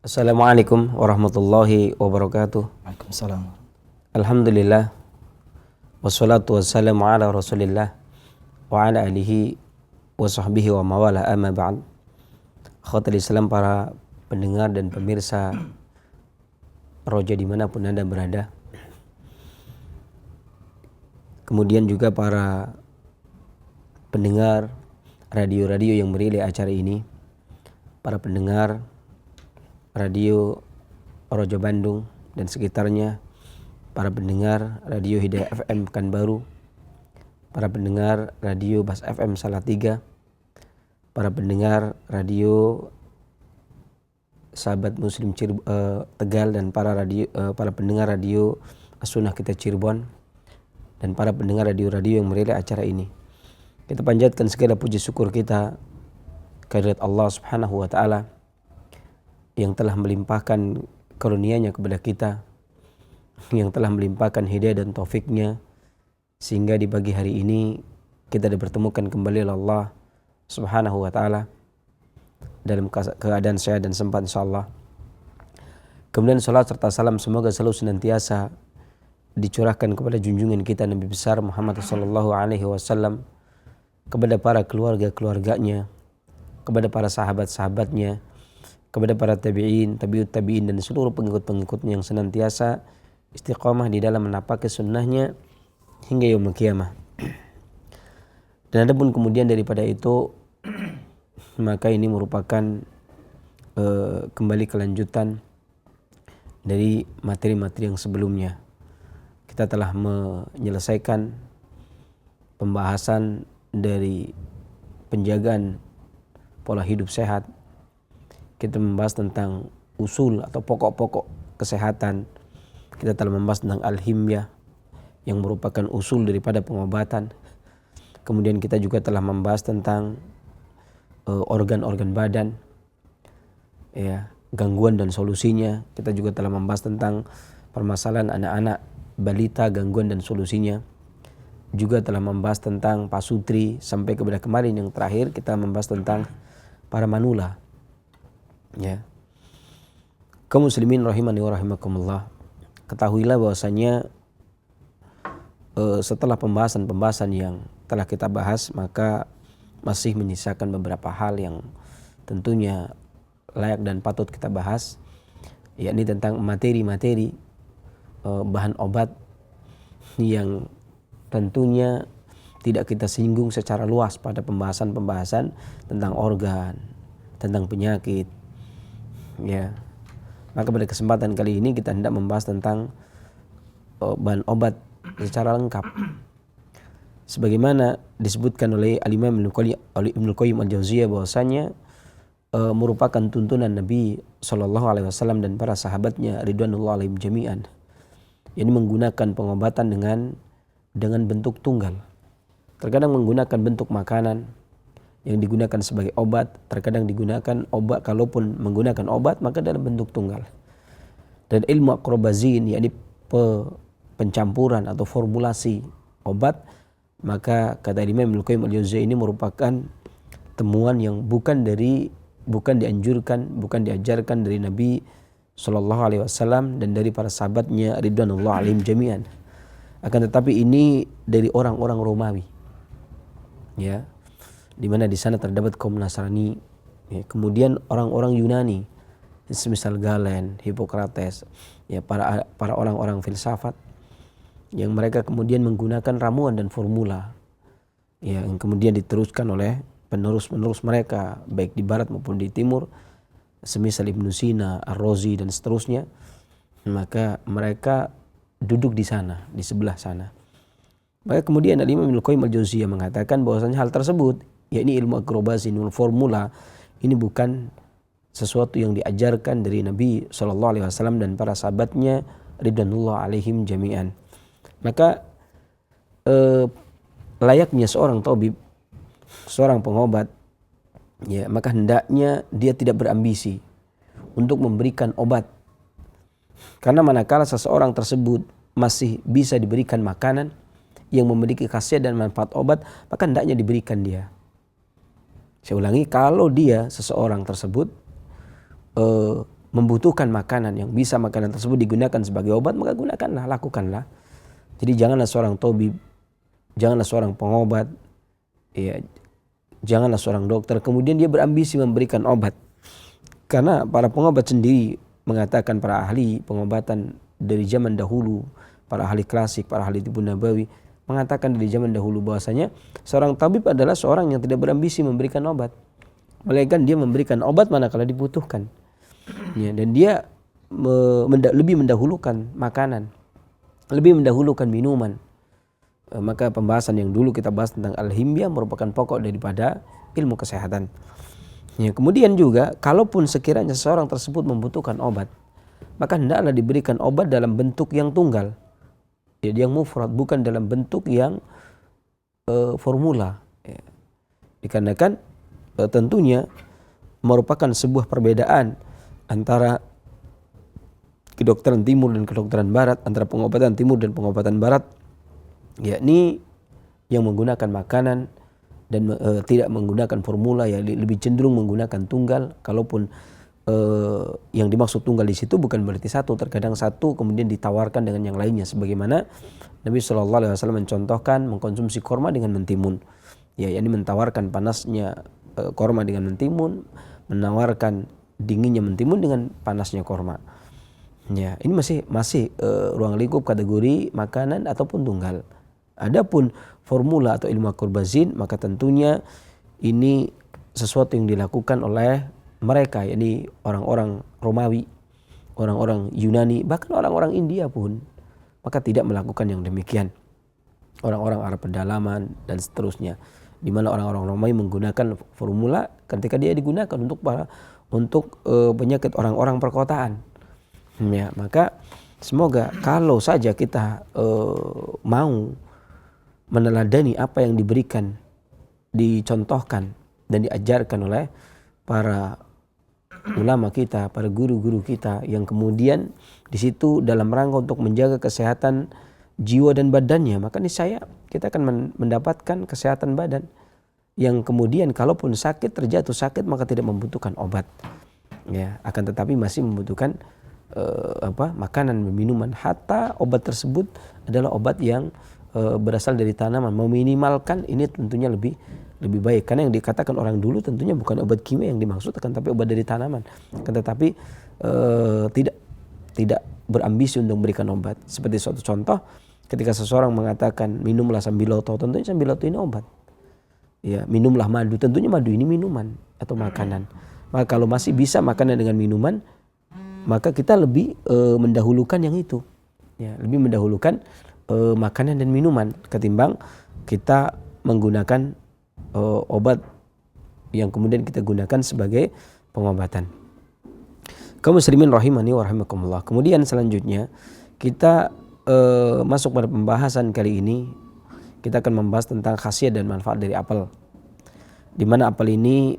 Assalamualaikum warahmatullahi wabarakatuh. Waalaikumsalam. Alhamdulillah wassalatu wassalamu ala rasulillah wa ala alihi wa sahbihi wa mawala amma ba'd. Akhwatul Islam, para pendengar dan pemirsa Roja dimanapun Anda berada, kemudian juga para pendengar radio-radio yang merilai acara ini, para pendengar radio Roja Bandung dan sekitarnya, para pendengar radio Hidayah FM Pekanbaru, para pendengar radio Bas FM Salatiga, para pendengar radio Sahabat Muslim Tegal, dan para pendengar radio As-Sunnah Kita Cirebon, dan para pendengar radio-radio yang merilai acara ini. Kita panjatkan segala puji syukur kita kehadirat Allah Subhanahu wa taala yang telah melimpahkan karunia-Nya kepada kita, yang telah melimpahkan hidayah dan taufiknya, sehingga di pagi hari ini kita dipertemukan kembali oleh Allah Subhanahu wa taala dalam keadaan sehat dan sempat insyaallah. Kemudian salat serta salam semoga selalu senantiasa dicurahkan kepada junjungan kita Nabi besar Muhammad sallallahu alaihi wasallam, kepada para keluarga-keluarganya, kepada para sahabat-sahabatnya, kepada para tabi'in, tabi'ut tabi'in, dan seluruh pengikut-pengikutnya yang senantiasa istiqamah di dalam menapaki sunnahnya hingga yaumul qiyamah. Dan adapun kemudian daripada itu, maka ini merupakan kembali kelanjutan dari materi-materi yang sebelumnya. Kita telah menyelesaikan pembahasan dari penjagaan pola hidup sehat. Kita membahas tentang usul atau pokok-pokok kesehatan. Kita telah membahas tentang al-himyah yang merupakan usul daripada pengobatan. Kemudian kita juga telah membahas tentang organ-organ badan, ya, gangguan dan solusinya. Kita juga telah membahas tentang permasalahan anak-anak balita, gangguan dan solusinya. Juga telah membahas tentang pasutri, sampai kepada kemarin yang terakhir kita membahas tentang para manula. Ya, kaum muslimin rahimani wa rahimakumullah, ketahuilah bahwasanya setelah pembahasan-pembahasan yang telah kita bahas, maka masih menyisakan beberapa hal yang tentunya layak dan patut kita bahas, yakni tentang materi-materi bahan obat yang tentunya tidak kita singgung secara luas pada pembahasan-pembahasan tentang organ, tentang penyakit. Ya, maka pada kesempatan kali ini kita hendak membahas tentang bahan obat secara lengkap, sebagaimana disebutkan oleh Al-Imam Ibnu Qayyim Al-Jauziyah bahwasanya merupakan tuntunan Nabi Shallallahu Alaihi Wasallam dan para sahabatnya ridwanullah alaihim jami'an, yakni menggunakan pengobatan dengan bentuk tunggal. Terkadang menggunakan bentuk makanan yang digunakan sebagai obat, terkadang digunakan obat, kalaupun menggunakan obat maka dalam bentuk tunggal. Dan ilmu akrobazin, yakni pencampuran atau formulasi obat, maka kata Imam Ibnu Qayyim Al-Jauziyah ini merupakan temuan yang bukan dianjurkan, bukan diajarkan dari Nabi Shallallahu Alaihi Wasallam dan dari para sahabatnya ridwanullah alaihim jami'an. Akan tetapi ini dari orang-orang Romawi, ya, di mana di sana terdapat kaum Nasrani, ya, kemudian orang-orang Yunani, semisal Galen, Hippocrates, ya, para orang-orang filsafat yang mereka kemudian menggunakan ramuan dan formula, ya, yang kemudian diteruskan oleh penerus-penerus mereka baik di barat maupun di timur, semisal Ibnu Sina, Ar-Razi dan seterusnya. Maka mereka duduk di sana, di sebelah sana. Maka kemudian Al-Imam Ibnu Qayyim Al-Jauziyah mengatakan bahwasanya hal tersebut, yakni ilmu akrobasi, formula, ini bukan sesuatu yang diajarkan dari Nabi Shallallahu Alaihi Wasallam dan para sahabatnya ridwanullah alaihim jami'an. Maka layaknya seorang tabib, seorang pengobat, ya, maka hendaknya dia tidak berambisi untuk memberikan obat, karena manakala seseorang tersebut masih bisa diberikan makanan yang memiliki khasiat dan manfaat obat, maka hendaknya diberikan dia. Saya ulangi, kalau dia, seseorang tersebut membutuhkan makanan yang bisa makanan tersebut digunakan sebagai obat, maka gunakanlah, lakukanlah. Jadi janganlah seorang tabib, janganlah seorang pengobat, ya, janganlah seorang dokter kemudian dia berambisi memberikan obat. Karena para pengobat sendiri mengatakan, para ahli pengobatan dari zaman dahulu, para ahli klasik, para ahli tibu nabawi mengatakan dari zaman dahulu bahwasanya seorang tabib adalah seorang yang tidak berambisi memberikan obat, melainkan dia memberikan obat manakala dibutuhkan. Ya, dan dia lebih mendahulukan makanan, lebih mendahulukan minuman. Maka pembahasan yang dulu kita bahas tentang al-himyah merupakan pokok daripada ilmu kesehatan. Ya, kemudian juga kalaupun sekiranya seseorang tersebut membutuhkan obat, maka hendaklah diberikan obat dalam bentuk yang tunggal, jadi yang mufrad, bukan dalam bentuk yang formula. Ya. Dikarenakan tentunya merupakan sebuah perbedaan antara kedokteran timur dan kedokteran barat, antara pengobatan timur dan pengobatan barat, yakni yang menggunakan makanan dan tidak menggunakan formula, ya lebih cenderung menggunakan tunggal. Kalaupun yang dimaksud tunggal di situ bukan berarti satu, terkadang satu kemudian ditawarkan dengan yang lainnya, sebagaimana Nabi SAW mencontohkan mengkonsumsi korma dengan mentimun, ya, yakni mentawarkan panasnya korma dengan mentimun, menawarkan dinginnya mentimun dengan panasnya korma. Ya, ini masih ruang lingkup kategori makanan ataupun tunggal. Adapun formula atau ilmu akurbazin, maka tentunya ini sesuatu yang dilakukan oleh mereka, yakni orang-orang Romawi, orang-orang Yunani, bahkan orang-orang India pun, maka tidak melakukan yang demikian. Orang-orang Arab pedalaman dan seterusnya, di mana orang-orang Romawi menggunakan formula ketika dia digunakan untuk penyakit orang-orang perkotaan. Ya, maka semoga kalau saja kita mau meneladani apa yang diberikan, dicontohkan dan diajarkan oleh para ulama kita, para guru-guru kita, yang kemudian di situ dalam rangka untuk menjaga kesehatan jiwa dan badannya, maka niscaya kita akan mendapatkan kesehatan badan yang kemudian kalaupun sakit, terjatuh sakit, maka tidak membutuhkan obat. Ya, akan tetapi masih membutuhkan makanan, minuman. Hatta obat tersebut adalah obat yang berasal dari tanaman. Meminimalkan ini tentunya lebih baik, karena yang dikatakan orang dulu tentunya bukan obat kimia yang dimaksud, akan tapi obat dari tanaman. Akan tetapi tidak berambisi untuk memberikan obat. Seperti suatu contoh, ketika seseorang mengatakan minumlah sambiloto, tentunya sambiloto ini obat. Ya, minumlah madu, tentunya madu ini minuman atau makanan. Maka kalau masih bisa makanan dengan minuman, maka kita lebih mendahulukan yang itu. Ya, lebih mendahulukan makanan dan minuman ketimbang kita menggunakan obat yang kemudian kita gunakan sebagai pengobatan. Kaum muslimin rahimani wa rahimakumullah. Kemudian selanjutnya kita masuk pada pembahasan kali ini. Kita akan membahas tentang khasiat dan manfaat dari apel. Di mana apel ini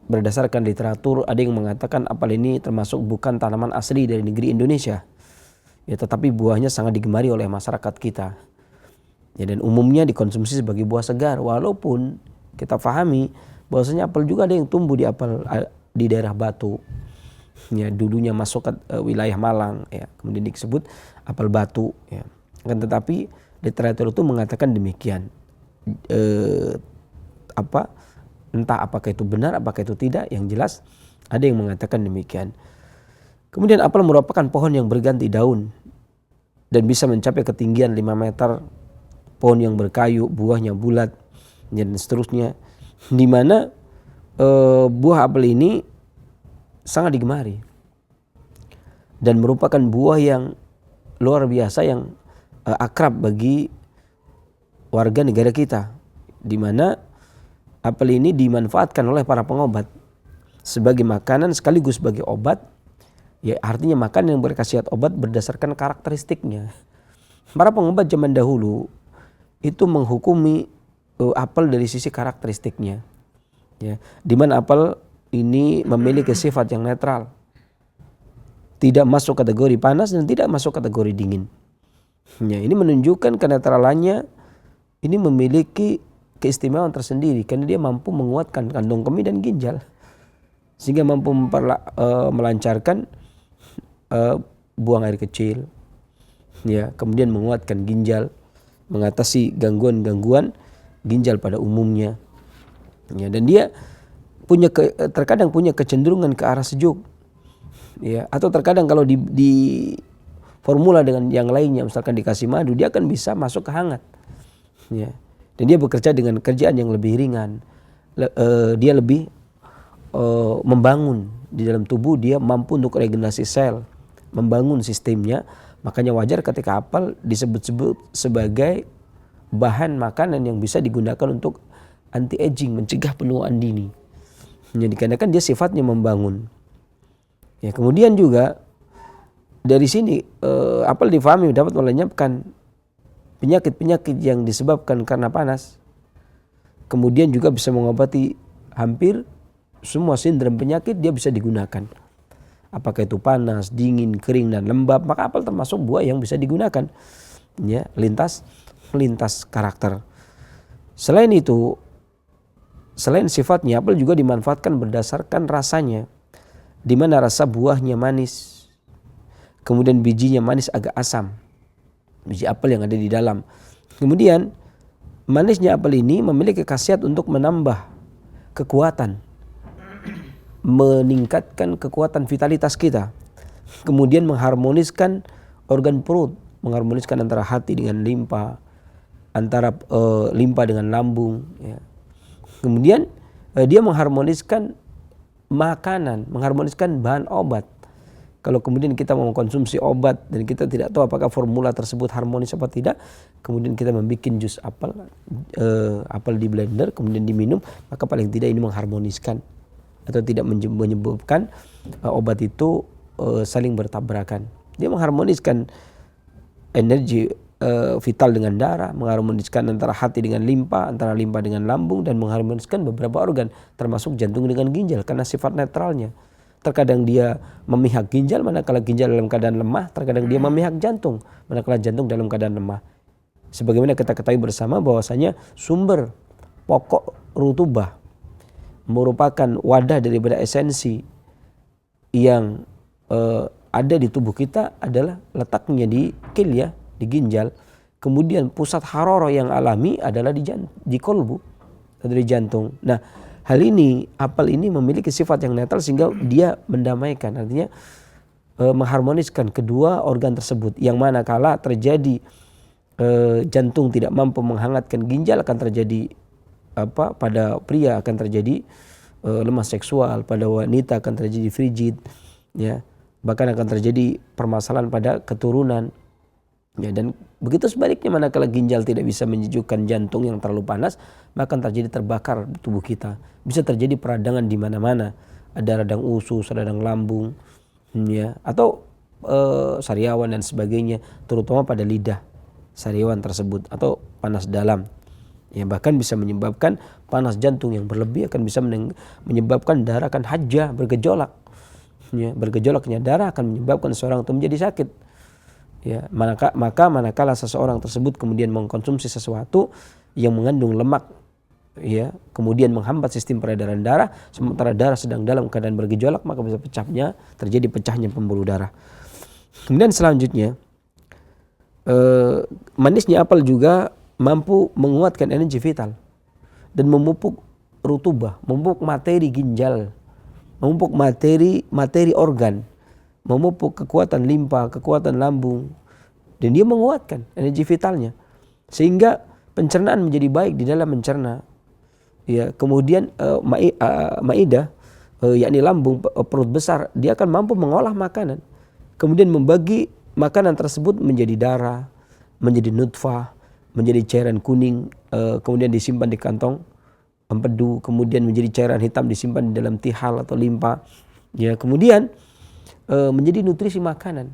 berdasarkan literatur ada yang mengatakan apel ini termasuk bukan tanaman asli dari negeri Indonesia. Ya, tetapi buahnya sangat digemari oleh masyarakat kita. Ya, dan umumnya dikonsumsi sebagai buah segar, walaupun kita pahami bahwasanya apel juga ada yang tumbuh di daerah Batu. Ya, dulunya masuk ke wilayah Malang, ya, kemudian disebut apel Batu, ya. Kan tetapi literatur itu mengatakan demikian. Entah apakah itu benar, apakah itu tidak, yang jelas ada yang mengatakan demikian. Kemudian apel merupakan pohon yang berganti daun dan bisa mencapai ketinggian 5 meter, pohon yang berkayu, buahnya bulat, dan seterusnya. Di mana buah apel ini sangat digemari dan merupakan buah yang luar biasa, yang akrab bagi warga negara kita, di mana apel ini dimanfaatkan oleh para pengobat sebagai makanan sekaligus sebagai obat. Ya, artinya makanan yang berkhasiat obat berdasarkan karakteristiknya. Para pengobat zaman dahulu itu menghukumi apel dari sisi karakteristiknya. Ya, di mana apel ini memiliki sifat yang netral, tidak masuk kategori panas dan tidak masuk kategori dingin. Ya, ini menunjukkan kenetralannya, ini memiliki keistimewaan tersendiri karena dia mampu menguatkan kandung kemih dan ginjal. sehingga mampu melancarkan buang air kecil, ya, kemudian menguatkan ginjal, mengatasi gangguan-gangguan ginjal pada umumnya, ya, dan dia terkadang punya kecenderungan ke arah sejuk, ya, atau terkadang kalau di formula dengan yang lainnya, misalkan dikasih madu, dia akan bisa masuk ke hangat, ya, dan dia bekerja dengan kerjaan yang lebih ringan, dia lebih membangun di dalam tubuh, dia mampu untuk regenerasi sel, membangun sistemnya. Makanya wajar ketika apel disebut-sebut sebagai bahan makanan yang bisa digunakan untuk anti aging, mencegah penuaan dini. Jadi karena dia sifatnya membangun. Ya, kemudian juga dari sini apel difahami dapat melenyapkan penyakit-penyakit yang disebabkan karena panas. Kemudian juga bisa mengobati hampir semua sindrom penyakit, dia bisa digunakan. Apakah itu panas, dingin, kering, dan lembab, maka apel termasuk buah yang bisa digunakan, ya, lintas karakter. Selain itu, selain sifatnya, apel juga dimanfaatkan berdasarkan rasanya, di mana rasa buahnya manis, kemudian bijinya manis agak asam, biji apel yang ada di dalam. Kemudian manisnya apel ini memiliki khasiat untuk menambah kekuatan, meningkatkan kekuatan vitalitas kita, kemudian mengharmoniskan organ perut, mengharmoniskan antara hati dengan limpa, antara limpa dengan lambung, ya. Kemudian dia mengharmoniskan makanan, mengharmoniskan bahan obat. Kalau kemudian kita mau mengkonsumsi obat dan kita tidak tahu apakah formula tersebut harmonis apa tidak, kemudian kita membuat jus apel di blender kemudian diminum, maka paling tidak ini mengharmoniskan atau tidak menyebabkan obat itu saling bertabrakan. Dia mengharmoniskan energi vital dengan darah, mengharmoniskan antara hati dengan limpa, antara limpa dengan lambung, dan mengharmoniskan beberapa organ termasuk jantung dengan ginjal karena sifat netralnya. Terkadang dia memihak ginjal manakala ginjal dalam keadaan lemah, terkadang dia memihak jantung manakala jantung dalam keadaan lemah. Sebagaimana kita ketahui bersama bahwasanya sumber pokok rutubah merupakan wadah daripada esensi yang ada di tubuh kita adalah letaknya di kilya, di ginjal. Kemudian pusat hararah yang alami adalah di kolbu atau di jantung. Nah, hal ini, apel ini memiliki sifat yang netral sehingga dia mendamaikan, artinya mengharmoniskan kedua organ tersebut. Yang mana kala terjadi jantung tidak mampu menghangatkan ginjal, akan terjadi pada pria akan terjadi lemah seksual, pada wanita akan terjadi frigid, ya, bahkan akan terjadi permasalahan pada keturunan. Ya, dan begitu sebaliknya manakala ginjal tidak bisa menyejukkan jantung yang terlalu panas, maka akan terjadi terbakar di tubuh kita. Bisa terjadi peradangan di mana-mana, ada radang usus, radang lambung, ya, atau sariawan dan sebagainya, terutama pada lidah sariawan tersebut, atau panas dalam. Ya, bahkan bisa menyebabkan panas jantung yang berlebih, akan bisa menyebabkan darah akan hajjah, bergejolak. Ya, bergejolaknya darah akan menyebabkan seorang itu menjadi sakit. Ya, maka manakala seseorang tersebut kemudian mengkonsumsi sesuatu yang mengandung lemak, ya, kemudian menghambat sistem peredaran darah, sementara darah sedang dalam keadaan bergejolak, maka bisa terjadi pecahnya pembuluh darah. Kemudian selanjutnya, manisnya apel juga mampu menguatkan energi vital dan memupuk rutubah, memupuk materi ginjal, memupuk materi organ, memupuk kekuatan limpa, kekuatan lambung, dan dia menguatkan energi vitalnya sehingga pencernaan menjadi baik di dalam mencerna. Ya, kemudian maidah, yakni lambung, perut besar, dia akan mampu mengolah makanan, kemudian membagi makanan tersebut menjadi darah, menjadi nutfah, menjadi cairan kuning, kemudian disimpan di kantong empedu, kemudian menjadi cairan hitam disimpan di dalam tihal atau limpa. Ya, kemudian menjadi nutrisi makanan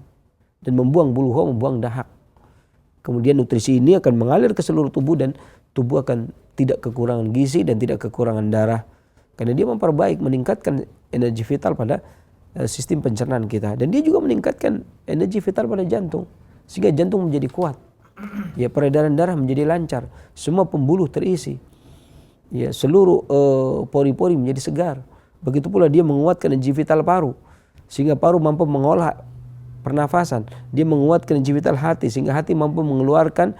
dan membuang buluho, membuang dahak. Kemudian nutrisi ini akan mengalir ke seluruh tubuh dan tubuh akan tidak kekurangan gizi dan tidak kekurangan darah, karena dia memperbaik, meningkatkan energi vital pada sistem pencernaan kita, dan dia juga meningkatkan energi vital pada jantung sehingga jantung menjadi kuat. Ya, peredaran darah menjadi lancar, semua pembuluh terisi. Ya, seluruh pori-pori menjadi segar, Begitu pula dia menguatkan energi vital paru, sehingga paru mampu mengolah pernafasan. Dia menguatkan energi vital hati, sehingga hati mampu mengeluarkan,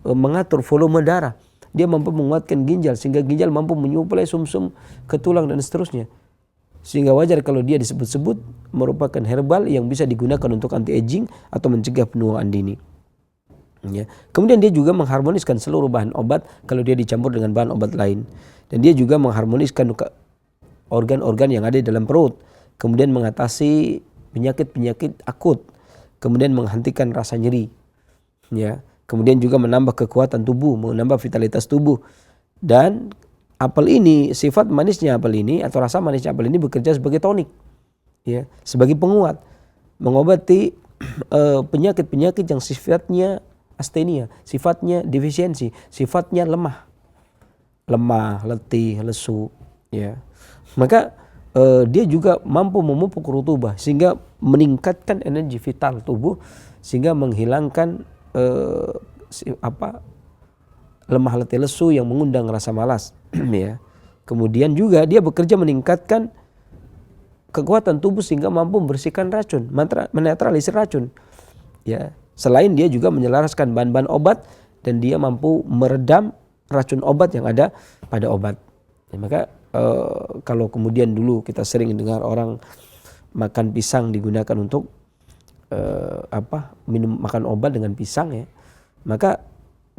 mengatur volume darah. Dia mampu menguatkan ginjal, sehingga ginjal mampu menyuplai sumsum ke tulang dan seterusnya. Sehingga wajar kalau dia disebut-sebut merupakan herbal yang bisa digunakan untuk anti-aging atau mencegah penuaan dini. Ya. Kemudian dia juga mengharmoniskan seluruh bahan obat kalau dia dicampur dengan bahan obat lain. Dan dia juga mengharmoniskan organ-organ yang ada di dalam perut. Kemudian mengatasi penyakit-penyakit akut. Kemudian menghentikan rasa nyeri. Ya. Kemudian juga menambah kekuatan tubuh, menambah vitalitas tubuh. Dan apel ini, sifat manisnya apel ini atau rasa manisnya apel ini bekerja sebagai tonik. Ya, sebagai penguat. Mengobati penyakit-penyakit yang sifatnya astenia, sifatnya defisiensi, sifatnya lemah, letih, lesu, ya. Maka dia juga mampu memupuk rutubah sehingga meningkatkan energi vital tubuh, sehingga menghilangkan lemah, letih, lesu yang mengundang rasa malas, ya. Kemudian juga dia bekerja meningkatkan kekuatan tubuh sehingga mampu membersihkan racun, menetralisir racun, ya. Selain dia juga menyelaraskan bahan-bahan obat dan dia mampu meredam racun obat yang ada pada obat. Ya, maka kalau kemudian dulu kita sering dengar orang makan pisang digunakan untuk makan obat dengan pisang, ya. Maka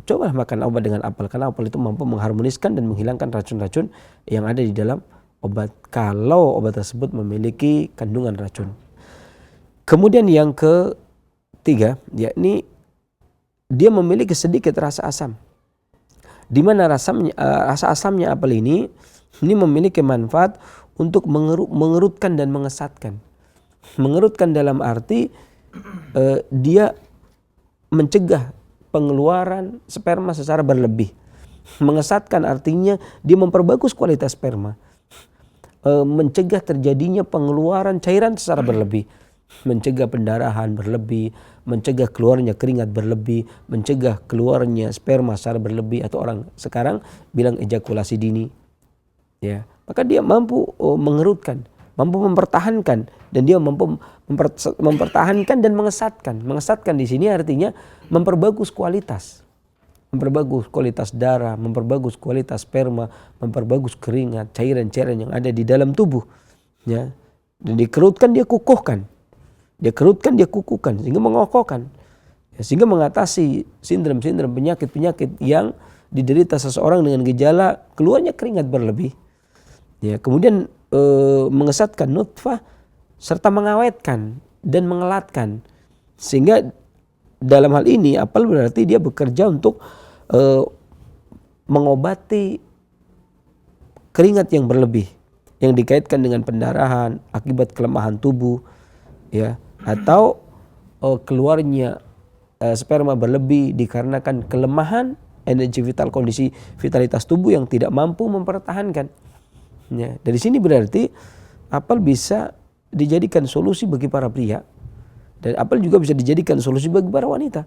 cobalah makan obat dengan apel, karena apel itu mampu mengharmoniskan dan menghilangkan racun-racun yang ada di dalam obat kalau obat tersebut memiliki kandungan racun. Kemudian yang ketiga, yakni dia memiliki sedikit rasa asam. Di mana rasa asamnya apel ini memiliki manfaat untuk mengerutkan dan mengesatkan. Mengerutkan dalam arti dia mencegah pengeluaran sperma secara berlebih. Mengesatkan artinya dia memperbagus kualitas sperma. Mencegah terjadinya pengeluaran cairan secara berlebih. Mencegah pendarahan berlebih, mencegah keluarnya keringat berlebih, mencegah keluarnya sperma secara berlebih, atau orang sekarang bilang ejakulasi dini. Ya, maka dia mampu mengerutkan, mampu mempertahankan, dan dia mampu mempertahankan dan mengesatkan. Mengesatkan di sini artinya memperbagus kualitas darah, memperbagus kualitas sperma, memperbagus keringat, cairan-cairan yang ada di dalam tubuh. Ya, dan dikerutkan dia kukuhkan. Dia kerutkan, dia kukuhkan, sehingga mengokohkan, ya, sehingga mengatasi sindrom-sindrom penyakit-penyakit yang diderita seseorang dengan gejala keluarnya keringat berlebih. Ya, kemudian mengesatkan nutfah serta mengawetkan dan mengelatkan, sehingga dalam hal ini apel berarti dia bekerja untuk mengobati keringat yang berlebih yang dikaitkan dengan pendarahan akibat kelemahan tubuh, ya, atau keluarnya sperma berlebih dikarenakan kelemahan energi vital, kondisi vitalitas tubuh yang tidak mampu mempertahankan. Ya, dari sini berarti apel bisa dijadikan solusi bagi para pria, dan apel juga bisa dijadikan solusi bagi para wanita.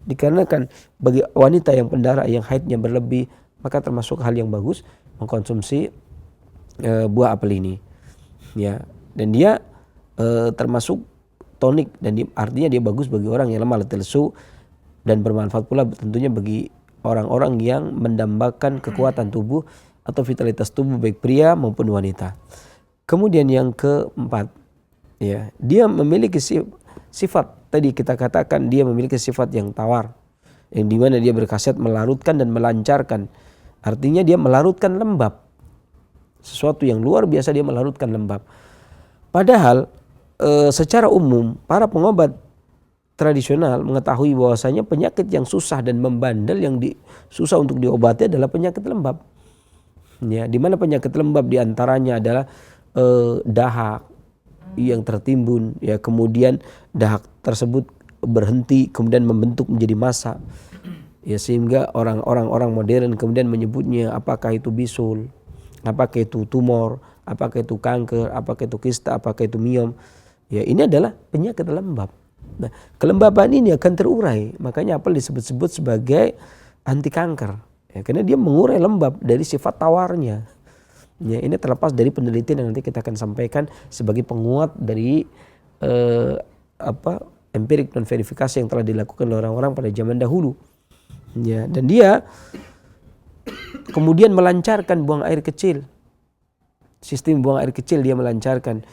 Dikarenakan bagi wanita yang pendarah, yang haidnya berlebih, maka termasuk hal yang bagus mengkonsumsi buah apel ini. Ya, dan dia termasuk tonik, dan artinya dia bagus bagi orang yang lemah, letih, lesu, dan bermanfaat pula tentunya bagi orang-orang yang mendambakan kekuatan tubuh atau vitalitas tubuh baik pria maupun wanita. Kemudian yang keempat, ya, dia memiliki sifat, tadi kita katakan dia memiliki sifat yang tawar, yang dimana dia berkhasiat melarutkan dan melancarkan. Artinya dia melarutkan lembab, sesuatu yang luar biasa dia melarutkan lembab. Padahal secara umum para pengobat tradisional mengetahui bahwasanya penyakit yang susah dan membandel, yang susah untuk diobati adalah penyakit lembab. Ya, di mana penyakit lembab diantaranya adalah dahak yang tertimbun, ya, kemudian dahak tersebut berhenti kemudian membentuk menjadi massa, ya, sehingga orang modern kemudian menyebutnya apakah itu bisul, apakah itu tumor, apakah itu kanker, apakah itu kista, apakah itu miom. Ya, ini adalah penyakit lembab. Nah, kelembaban ini akan terurai, makanya apel disebut-sebut sebagai anti kanker, ya, karena dia mengurai lembab dari sifat tawarnya. Ya, ini terlepas dari penelitian yang nanti kita akan sampaikan sebagai penguat dari empirik non verifikasi yang telah dilakukan oleh orang-orang pada zaman dahulu. Ya, dan dia kemudian melancarkan buang air kecil. Sistem buang air kecil dia melancarkan.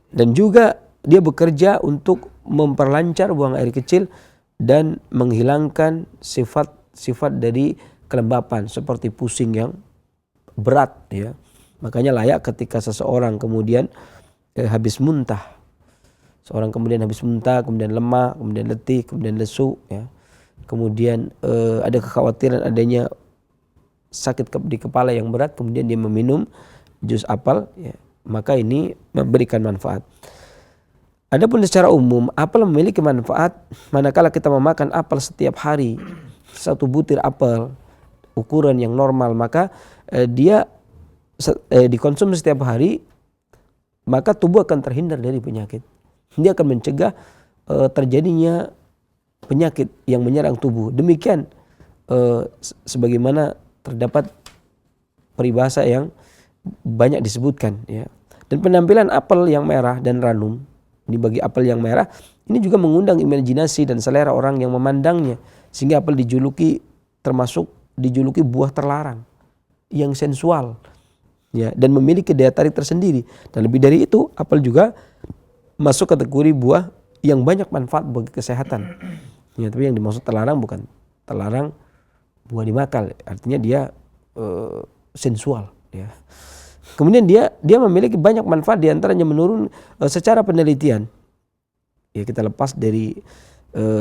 Dan juga dia bekerja untuk memperlancar buang air kecil dan menghilangkan sifat-sifat dari kelembapan seperti pusing yang berat, ya. Makanya layak ketika seseorang kemudian habis muntah. Seorang kemudian habis muntah, kemudian lemah, kemudian letih, kemudian lesu, ya. Kemudian ada kekhawatiran adanya sakit di kepala yang berat, kemudian dia meminum jus apel, ya, maka ini memberikan manfaat. Adapun secara umum, apel memiliki manfaat manakala kita memakan apel setiap hari. Satu butir apel ukuran yang normal, maka dia dikonsumsi setiap hari, maka tubuh akan terhindar dari penyakit. Dia akan mencegah terjadinya penyakit yang menyerang tubuh. Demikian sebagaimana terdapat peribahasa yang banyak disebutkan, ya. Dan penampilan apel yang merah dan ranum, ini bagi apel yang merah, ini juga mengundang imajinasi dan selera orang yang memandangnya, sehingga apel dijuluki buah terlarang yang sensual, ya, dan memiliki daya tarik tersendiri. Dan lebih dari itu, apel juga masuk kategori buah yang banyak manfaat bagi kesehatan. Ya, tapi yang dimaksud terlarang bukan terlarang buah dimakan, artinya dia sensual, ya. Kemudian dia memiliki banyak manfaat, diantaranya menurun secara penelitian. Ya, kita lepas dari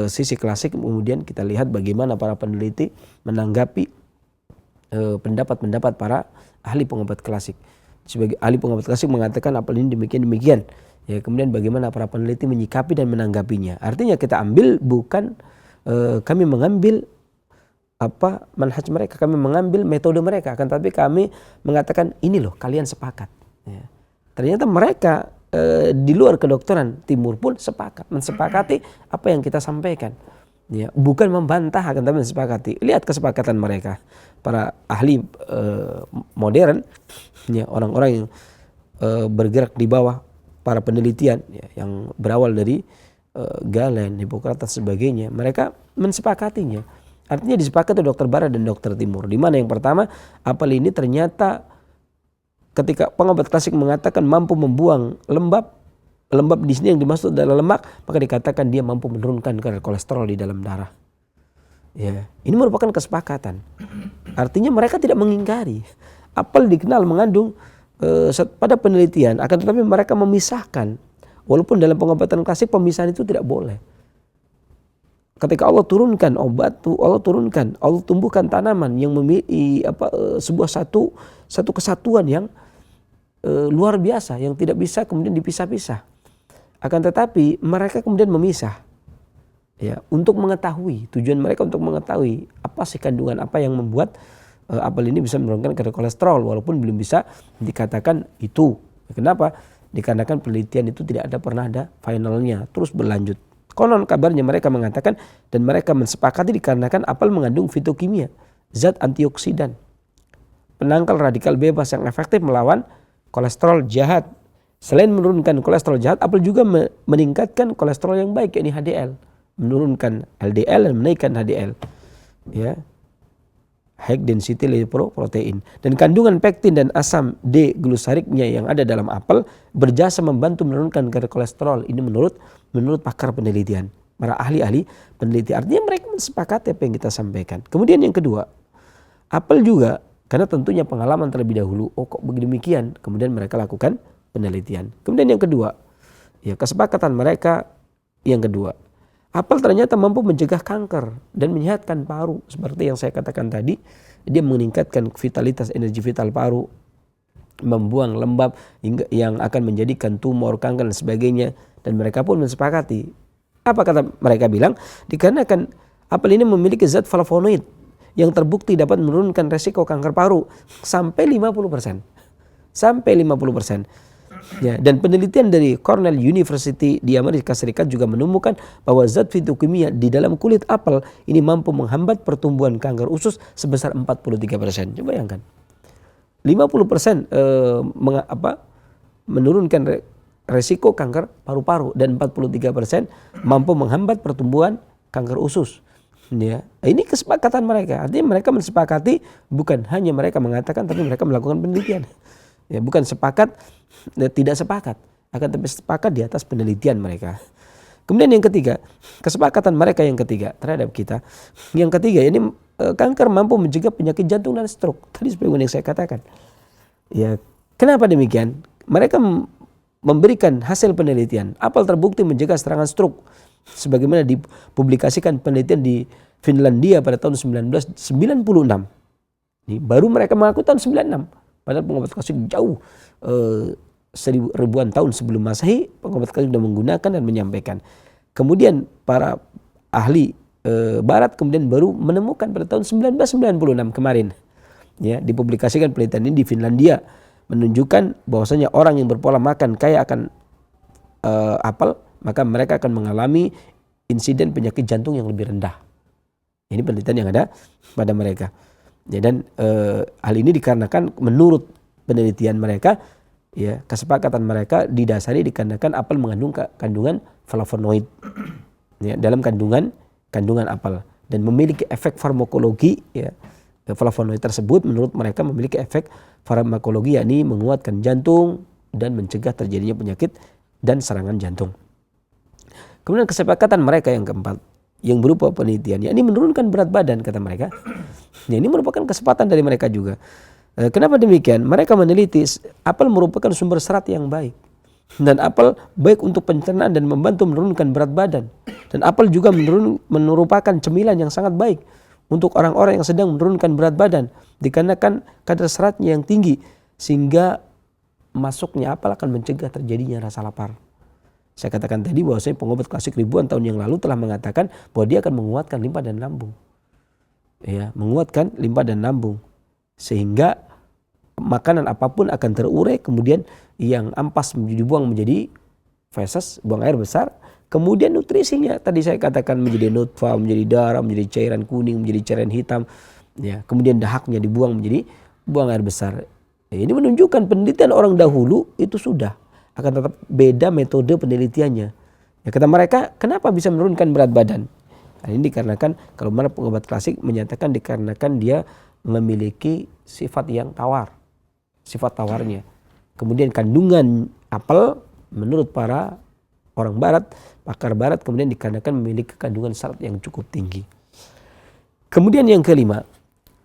sisi klasik, kemudian kita lihat bagaimana para peneliti menanggapi pendapat-pendapat para ahli pengobat klasik. Sebagai ahli pengobat klasik mengatakan apel ini demikian. Ya, kemudian bagaimana para peneliti menyikapi dan menanggapinya. Artinya kita ambil bukan kami mengambil manhaj mereka, kami mengambil metode mereka, akan tapi kami mengatakan ini loh kalian sepakat. Ya. Ternyata mereka di luar kedokteran timur pun mensepakati apa yang kita sampaikan. Ya, bukan membantah, akan tapi mensepakati. Lihat kesepakatan mereka, para ahli modern, ya, orang-orang yang bergerak di bawah para penelitian, ya, yang berawal dari Galen, Hippocrates sebagainya, mereka mensepakatinya. Artinya disepakati dokter barat dan dokter timur. Di mana yang pertama, apel ini ternyata ketika pengobat klasik mengatakan mampu membuang lembab di sini yang dimaksud adalah lemak, maka dikatakan dia mampu menurunkan kadar kolesterol di dalam darah. Ya, ini merupakan kesepakatan. Artinya mereka tidak mengingkari. Apel dikenal mengandung pada penelitian, akan tetapi mereka memisahkan. Walaupun dalam pengobatan klasik pemisahan itu tidak boleh. Ketika Allah turunkan obat, Allah tumbuhkan tanaman yang memiliki sebuah satu kesatuan yang luar biasa, yang tidak bisa kemudian dipisah-pisah. Akan tetapi mereka kemudian memisah, ya, untuk mengetahui, tujuan mereka untuk mengetahui apa sih kandungan apa yang membuat apel ini bisa menurunkan kadar kolesterol, walaupun belum bisa dikatakan itu. Kenapa? Dikarenakan penelitian itu tidak pernah ada finalnya, terus berlanjut. Konon kabarnya mereka mengatakan dan mereka mensepakati dikarenakan apel mengandung fitokimia, zat antioksidan, penangkal radikal bebas yang efektif melawan kolesterol jahat. Selain menurunkan kolesterol jahat, apel juga meningkatkan kolesterol yang baik, yakni HDL, menurunkan LDL dan menaikkan HDL, ya, high density lipoprotein. Dan kandungan pektin dan asam D-gluceriknya yang ada dalam apel berjasa membantu menurunkan kadar kolesterol. Ini menurut pakar penelitian, para ahli-ahli peneliti. Artinya mereka mensepakati apa yang kita sampaikan. Kemudian yang kedua, apel juga karena tentunya pengalaman terlebih dahulu, oh kok begini, kemudian mereka lakukan penelitian. Kemudian yang kedua, ya, kesepakatan mereka yang kedua, apel ternyata mampu mencegah kanker dan menyehatkan paru. Seperti yang saya katakan tadi, dia meningkatkan vitalitas energi vital paru, membuang lembab yang akan menjadikan tumor, kanker dan sebagainya. Dan mereka pun mensepakati. Apa kata mereka bilang? Dikarenakan apel ini memiliki zat flavonoid yang terbukti dapat menurunkan resiko kanker paru sampai 50%. Sampai 50%. Ya, dan penelitian dari Cornell University di Amerika Serikat juga menemukan bahwa zat fitokimia di dalam kulit apel ini mampu menghambat pertumbuhan kanker usus sebesar 43%. Coba bayangkan. 50% menurunkan resiko kanker paru-paru, dan 43% mampu menghambat pertumbuhan kanker usus. Ya, ini kesepakatan mereka. Artinya mereka mensepakati, bukan hanya mereka mengatakan, tapi mereka melakukan penelitian. Ya, bukan sepakat, tidak sepakat, akan tapi sepakat di atas penelitian mereka. Kemudian yang ketiga, kesepakatan mereka yang ketiga terhadap kita. Yang ketiga, ini kanker mampu mencegah penyakit jantung dan stroke. Tadi seperti yang saya katakan. Ya, kenapa demikian? Mereka memberikan hasil penelitian. Apel terbukti mencegah serangan stroke, sebagaimana dipublikasikan penelitian di Finlandia pada tahun 1996. Ini baru mereka mengaku tahun 96. Padahal pengobat klasik jauh ribuan tahun sebelum Masehi, pengobat klasik sudah menggunakan dan menyampaikan. Kemudian para ahli Barat kemudian baru menemukan pada tahun 1996 kemarin. Ya, dipublikasikan penelitian ini di Finlandia, menunjukkan bahwasanya orang yang berpola makan kaya akan apel, maka mereka akan mengalami insiden penyakit jantung yang lebih rendah. Ini penelitian yang ada pada mereka. Ya, dan hal ini dikarenakan menurut penelitian mereka, ya, kesepakatan mereka didasari dikarenakan apel mengandung kandungan flavonoid, ya, dalam kandungan apel, dan memiliki efek farmakologi. Ya, flavonoid tersebut menurut mereka memiliki efek farmakologi, yakni menguatkan jantung dan mencegah terjadinya penyakit dan serangan jantung. Kemudian kesepakatan mereka yang keempat, yang berupa penelitian, yakni menurunkan berat badan, kata mereka. Ya, ini merupakan kesempatan dari mereka juga. Kenapa demikian? Mereka meneliti apel merupakan sumber serat yang baik, dan apel baik untuk pencernaan dan membantu menurunkan berat badan. Dan apel juga merupakan cemilan yang sangat baik untuk orang-orang yang sedang menurunkan berat badan, dikarenakan kadar seratnya yang tinggi, sehingga masuknya apel akan mencegah terjadinya rasa lapar. Saya katakan tadi bahwasanya pengobat klasik ribuan tahun yang lalu telah mengatakan bahwa dia akan menguatkan limpa dan lambung. Ya, menguatkan limpa dan lambung, sehingga makanan apapun akan terurai, kemudian yang ampas dibuang menjadi feses, buang air besar. Kemudian nutrisinya tadi saya katakan menjadi nutfah, menjadi darah, menjadi cairan kuning, menjadi cairan hitam. Ya, kemudian dahaknya dibuang menjadi buang air besar. Ya, ini menunjukkan penelitian orang dahulu itu sudah, akan tetap beda metode penelitiannya. Ya, kata mereka, kenapa bisa menurunkan berat badan? Nah, ini dikarenakan, kalau mana pengobat klasik menyatakan dikarenakan dia memiliki sifat yang tawar, sifat tawarnya. Kemudian kandungan apel menurut para orang Barat, pakar Barat, kemudian dikarenakan memiliki kandungan serat yang cukup tinggi. Kemudian yang kelima,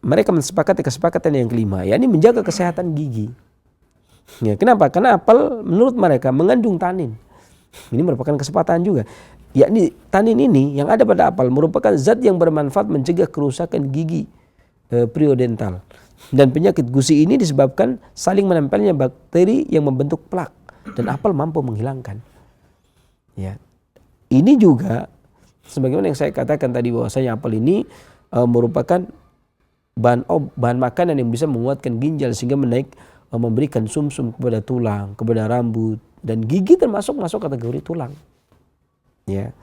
mereka mensepakati kesepakatan yang kelima, yakni menjaga kesehatan gigi. Ya, kenapa? Karena apel menurut mereka mengandung tanin. Ini merupakan kesempatan juga. Yakni tanin ini yang ada pada apel merupakan zat yang bermanfaat mencegah kerusakan gigi periodental. Dan penyakit gusi ini disebabkan saling menempelnya bakteri yang membentuk plak, dan apel mampu menghilangkan. Ya, ini juga sebagaimana yang saya katakan tadi bahwasanya apel ini merupakan bahan makanan yang bisa menguatkan ginjal sehingga memberikan sumsum kepada tulang, kepada rambut, dan gigi termasuk masuk kategori tulang. Ya.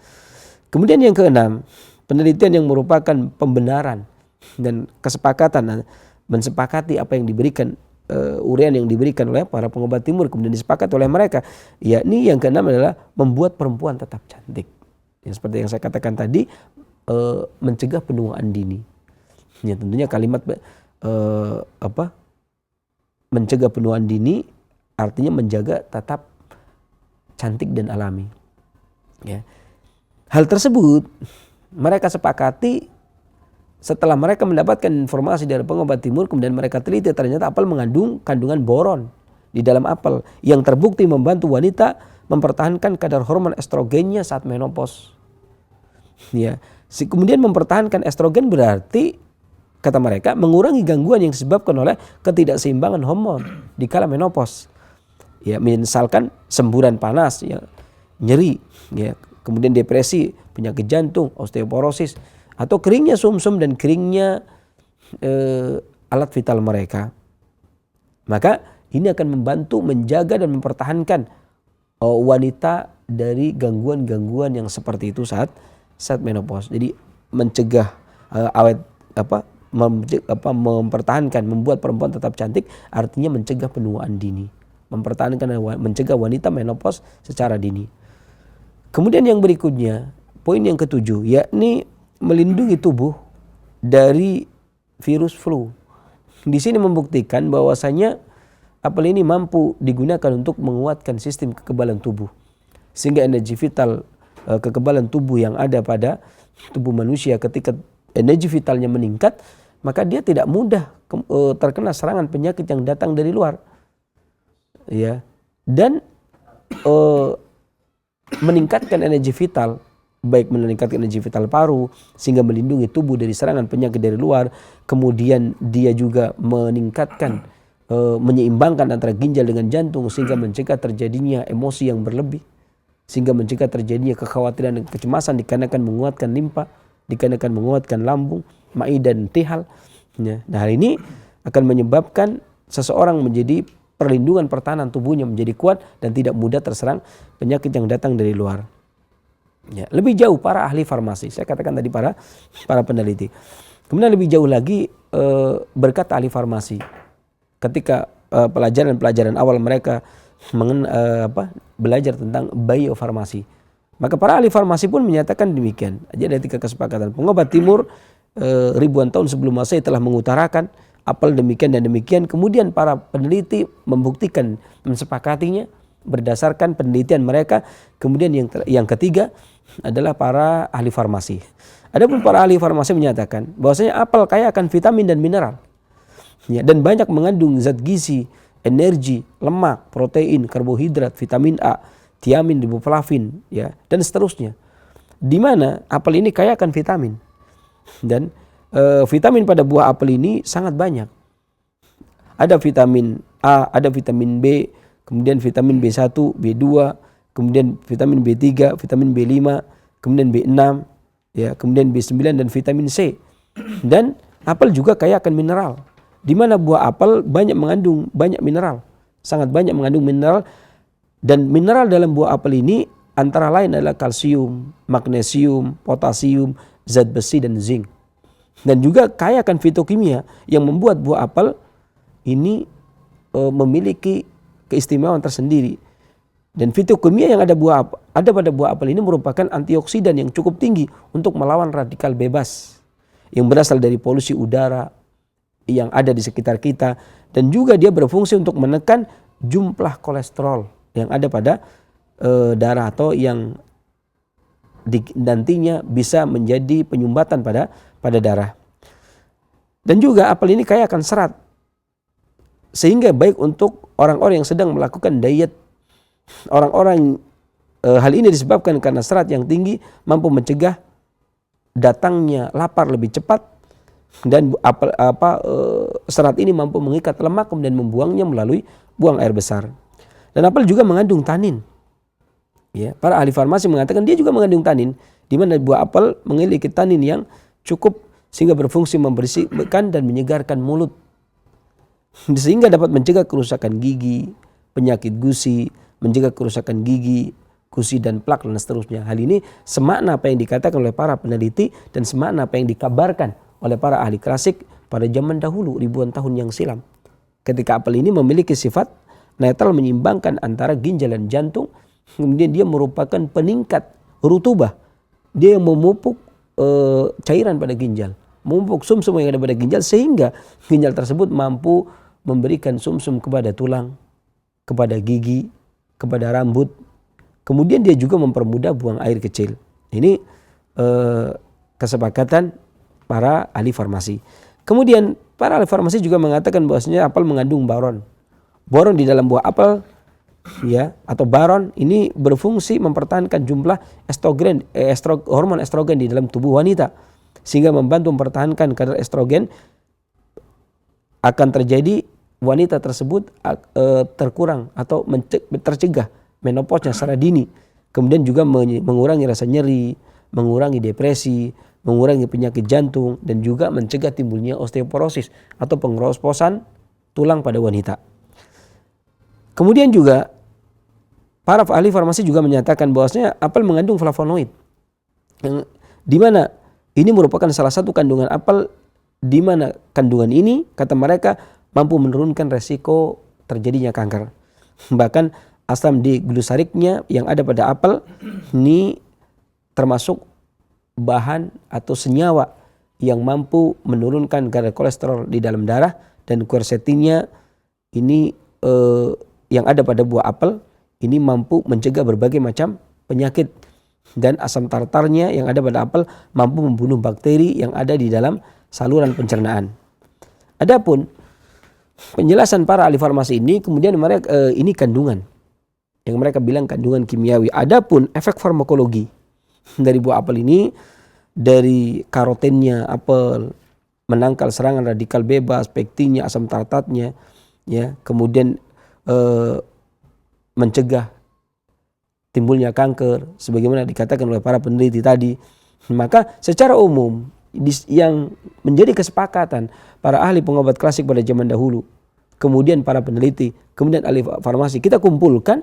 Kemudian yang keenam, penelitian yang merupakan pembenaran dan kesepakatan, mensepakati apa yang diberikan, uraian yang diberikan oleh para pengobat timur kemudian disepakati oleh mereka. Yakni yang keenam adalah membuat perempuan tetap cantik. Ya, seperti yang saya katakan tadi, mencegah penuaan dini. Ya, tentunya kalimat mencegah penuaan dini artinya menjaga tetap cantik dan alami. Ya. Hal tersebut mereka sepakati setelah mereka mendapatkan informasi dari pengobat timur, kemudian mereka teliti, ternyata apel mengandung kandungan boron di dalam apel yang terbukti membantu wanita mempertahankan kadar hormon estrogennya saat menopause. Ya, kemudian mempertahankan estrogen berarti kata mereka mengurangi gangguan yang disebabkan oleh ketidakseimbangan hormon di kala menopause. Ya, misalkan semburan panas, ya, nyeri, ya, kemudian depresi, penyakit jantung, osteoporosis, atau keringnya sumsum dan keringnya alat vital mereka. Maka ini akan membantu menjaga dan mempertahankan wanita dari gangguan-gangguan yang seperti itu saat menopause. Jadi mencegah mempertahankan, membuat perempuan tetap cantik, artinya mencegah penuaan dini, mencegah wanita menopause secara dini. Kemudian yang berikutnya, poin yang ketujuh, yakni melindungi tubuh dari virus flu. Di sini membuktikan bahwasanya apel ini mampu digunakan untuk menguatkan sistem kekebalan tubuh, sehingga energi vital, kekebalan tubuh yang ada pada tubuh manusia, ketika energi vitalnya meningkat, maka dia tidak mudah terkena serangan penyakit yang datang dari luar, ya. Dan meningkatkan energi vital, baik meningkatkan energi vital paru sehingga melindungi tubuh dari serangan penyakit dari luar. Kemudian dia juga meningkatkan, menyeimbangkan antara ginjal dengan jantung sehingga mencegah terjadinya emosi yang berlebih, sehingga mencegah terjadinya kekhawatiran dan kecemasan, dikarenakan menguatkan limpa, dikarenakan menguatkan lambung, ma'idah dan tihal. Nah, hal ini akan menyebabkan seseorang menjadi perlindungan pertahanan tubuhnya menjadi kuat dan tidak mudah terserang penyakit yang datang dari luar. Ya, lebih jauh para ahli farmasi, saya katakan tadi para peneliti. Kemudian lebih jauh lagi berkata ahli farmasi, ketika pelajaran awal mereka belajar tentang biofarmasi, maka para ahli farmasi pun menyatakan demikian. Jadi ada 3 kesepakatan. Pengobat timur ribuan tahun sebelum Masehi telah mengutarakan apel demikian dan demikian. Kemudian para peneliti membuktikan, mensepakatinya berdasarkan penelitian mereka. Kemudian yang ketiga adalah para ahli farmasi. Adapun para ahli farmasi menyatakan bahwasanya apel kaya akan vitamin dan mineral, ya, dan banyak mengandung zat gizi, energi, lemak, protein, karbohidrat, vitamin A, tiamin, riboflavin, ya, dan seterusnya. Di mana apel ini kaya akan vitamin, dan vitamin pada buah apel ini sangat banyak. Ada vitamin A, ada vitamin B, kemudian vitamin B1, B2, kemudian vitamin B3, vitamin B5, kemudian B6, ya, kemudian B9 dan vitamin C. Dan apel juga kaya akan mineral, di mana buah apel mengandung banyak mineral, sangat banyak mengandung mineral. Dan mineral dalam buah apel ini antara lain adalah kalsium, magnesium, potasium, zat besi dan zinc. Dan juga kaya akan fitokimia yang membuat buah apel ini memiliki keistimewaan tersendiri. Dan fitokimia yang ada pada buah apel ini merupakan antioksidan yang cukup tinggi untuk melawan radikal bebas yang berasal dari polusi udara yang ada di sekitar kita. Dan juga dia berfungsi untuk menekan jumlah kolesterol yang ada pada darah, atau yang nantinya bisa menjadi penyumbatan pada darah. Dan juga apel ini kaya akan serat, sehingga baik untuk orang-orang yang sedang melakukan diet. Hal ini disebabkan karena serat yang tinggi mampu mencegah datangnya lapar lebih cepat, dan serat ini mampu mengikat lemak kemudian membuangnya melalui buang air besar. Dan apel juga mengandung tanin. Ya, para ahli farmasi mengatakan dia juga mengandung tanin, di mana buah apel memiliki tanin yang cukup sehingga berfungsi membersihkan dan menyegarkan mulut, sehingga dapat mencegah kerusakan gigi, penyakit gusi, mencegah kerusakan gigi, gusi dan plak dan seterusnya. Hal ini semakna apa yang dikatakan oleh para peneliti dan semakna apa yang dikabarkan oleh para ahli klasik pada zaman dahulu ribuan tahun yang silam. Ketika apel ini memiliki sifat netral, menyeimbangkan antara ginjal dan jantung. Kemudian dia merupakan peningkat rutubah, dia yang memupuk cairan pada ginjal, memupuk sumsum yang ada pada ginjal, sehingga ginjal tersebut mampu memberikan sumsum kepada tulang, kepada gigi, kepada rambut. Kemudian dia juga mempermudah buang air kecil. Ini kesepakatan para ahli farmasi. Kemudian para ahli farmasi juga mengatakan bahwasanya apel mengandung boron. Boron di dalam buah apel, ya, atau baron ini berfungsi mempertahankan jumlah hormon estrogen di dalam tubuh wanita, sehingga membantu mempertahankan kadar estrogen. Akan terjadi wanita tersebut terkurang atau tercegah menopause secara dini. Kemudian juga mengurangi rasa nyeri, mengurangi depresi, mengurangi penyakit jantung, dan juga mencegah timbulnya osteoporosis atau pengerosposan tulang pada wanita. Kemudian juga para ahli farmasi juga menyatakan bahwasanya apel mengandung flavonoid, yang dimana ini merupakan salah satu kandungan apel di mana kandungan ini kata mereka mampu menurunkan resiko terjadinya kanker. Bahkan asam diglyceriknya yang ada pada apel ini termasuk bahan atau senyawa yang mampu menurunkan kadar kolesterol di dalam darah, dan quercetinnya ini yang ada pada buah apel ini mampu mencegah berbagai macam penyakit, dan asam tartarnya yang ada pada apel mampu membunuh bakteri yang ada di dalam saluran pencernaan. Adapun penjelasan para ahli farmasi ini kemudian mereka ini kandungan yang mereka bilang kandungan kimiawi. Adapun efek farmakologi dari buah apel ini, dari karotennya apel, menangkal serangan radikal bebas, pektinnya, asam tartatnya, ya, kemudian mencegah timbulnya kanker sebagaimana dikatakan oleh para peneliti tadi. Maka secara umum yang menjadi kesepakatan para ahli pengobat klasik pada zaman dahulu, kemudian para peneliti, kemudian ahli farmasi, kita kumpulkan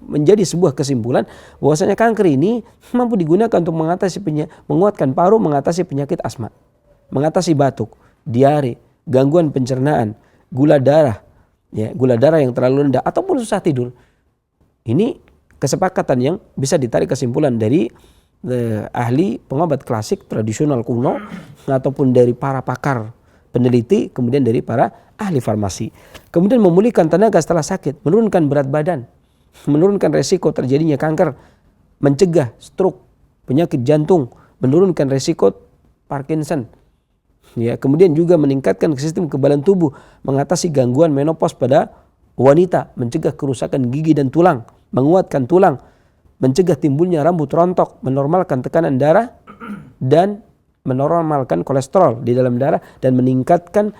menjadi sebuah kesimpulan bahwasanya kanker ini mampu digunakan untuk menguatkan paru, mengatasi penyakit asma, mengatasi batuk, diare, gangguan pencernaan, gula darah, ya, gula darah yang terlalu rendah ataupun susah tidur. Ini kesepakatan yang bisa ditarik kesimpulan dari ahli pengobat klasik tradisional kuno ataupun dari para pakar peneliti, kemudian dari para ahli farmasi. Kemudian memulihkan tenaga setelah sakit, menurunkan berat badan, menurunkan resiko terjadinya kanker, mencegah stroke, penyakit jantung, menurunkan resiko Parkinson. Ya, kemudian juga meningkatkan sistem kekebalan tubuh, mengatasi gangguan menopause pada wanita, mencegah kerusakan gigi dan tulang, menguatkan tulang, mencegah timbulnya rambut rontok, menormalkan tekanan darah dan menormalkan kolesterol di dalam darah, dan meningkatkan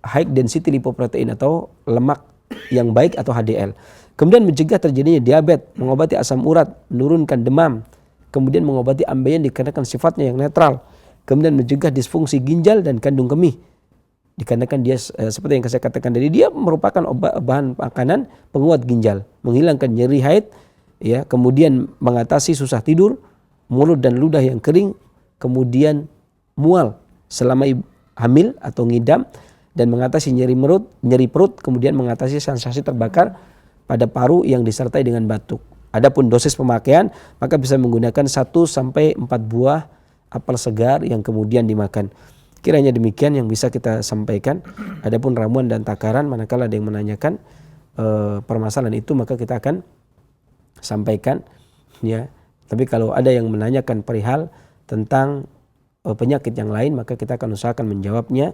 high density lipoprotein atau lemak yang baik atau HDL. Kemudian mencegah terjadinya diabetes, mengobati asam urat, menurunkan demam, kemudian mengobati ambeien dikarenakan sifatnya yang netral, kemudian mencegah disfungsi ginjal dan kandung kemih dikarenakan dia seperti yang saya katakan tadi, dia merupakan bahan makanan penguat ginjal, menghilangkan nyeri haid, ya, kemudian mengatasi susah tidur, mulut dan ludah yang kering, kemudian mual selama hamil atau ngidam, dan mengatasi nyeri perut, kemudian mengatasi sensasi terbakar pada paru yang disertai dengan batuk. Adapun dosis pemakaian, maka bisa menggunakan 1 sampai 4 buah apel segar yang kemudian dimakan. Kiranya demikian yang bisa kita sampaikan. Adapun ramuan dan takaran, manakala ada yang menanyakan permasalahan itu, maka kita akan sampaikan, ya. Tapi kalau ada yang menanyakan perihal tentang penyakit yang lain, maka kita akan usahakan menjawabnya.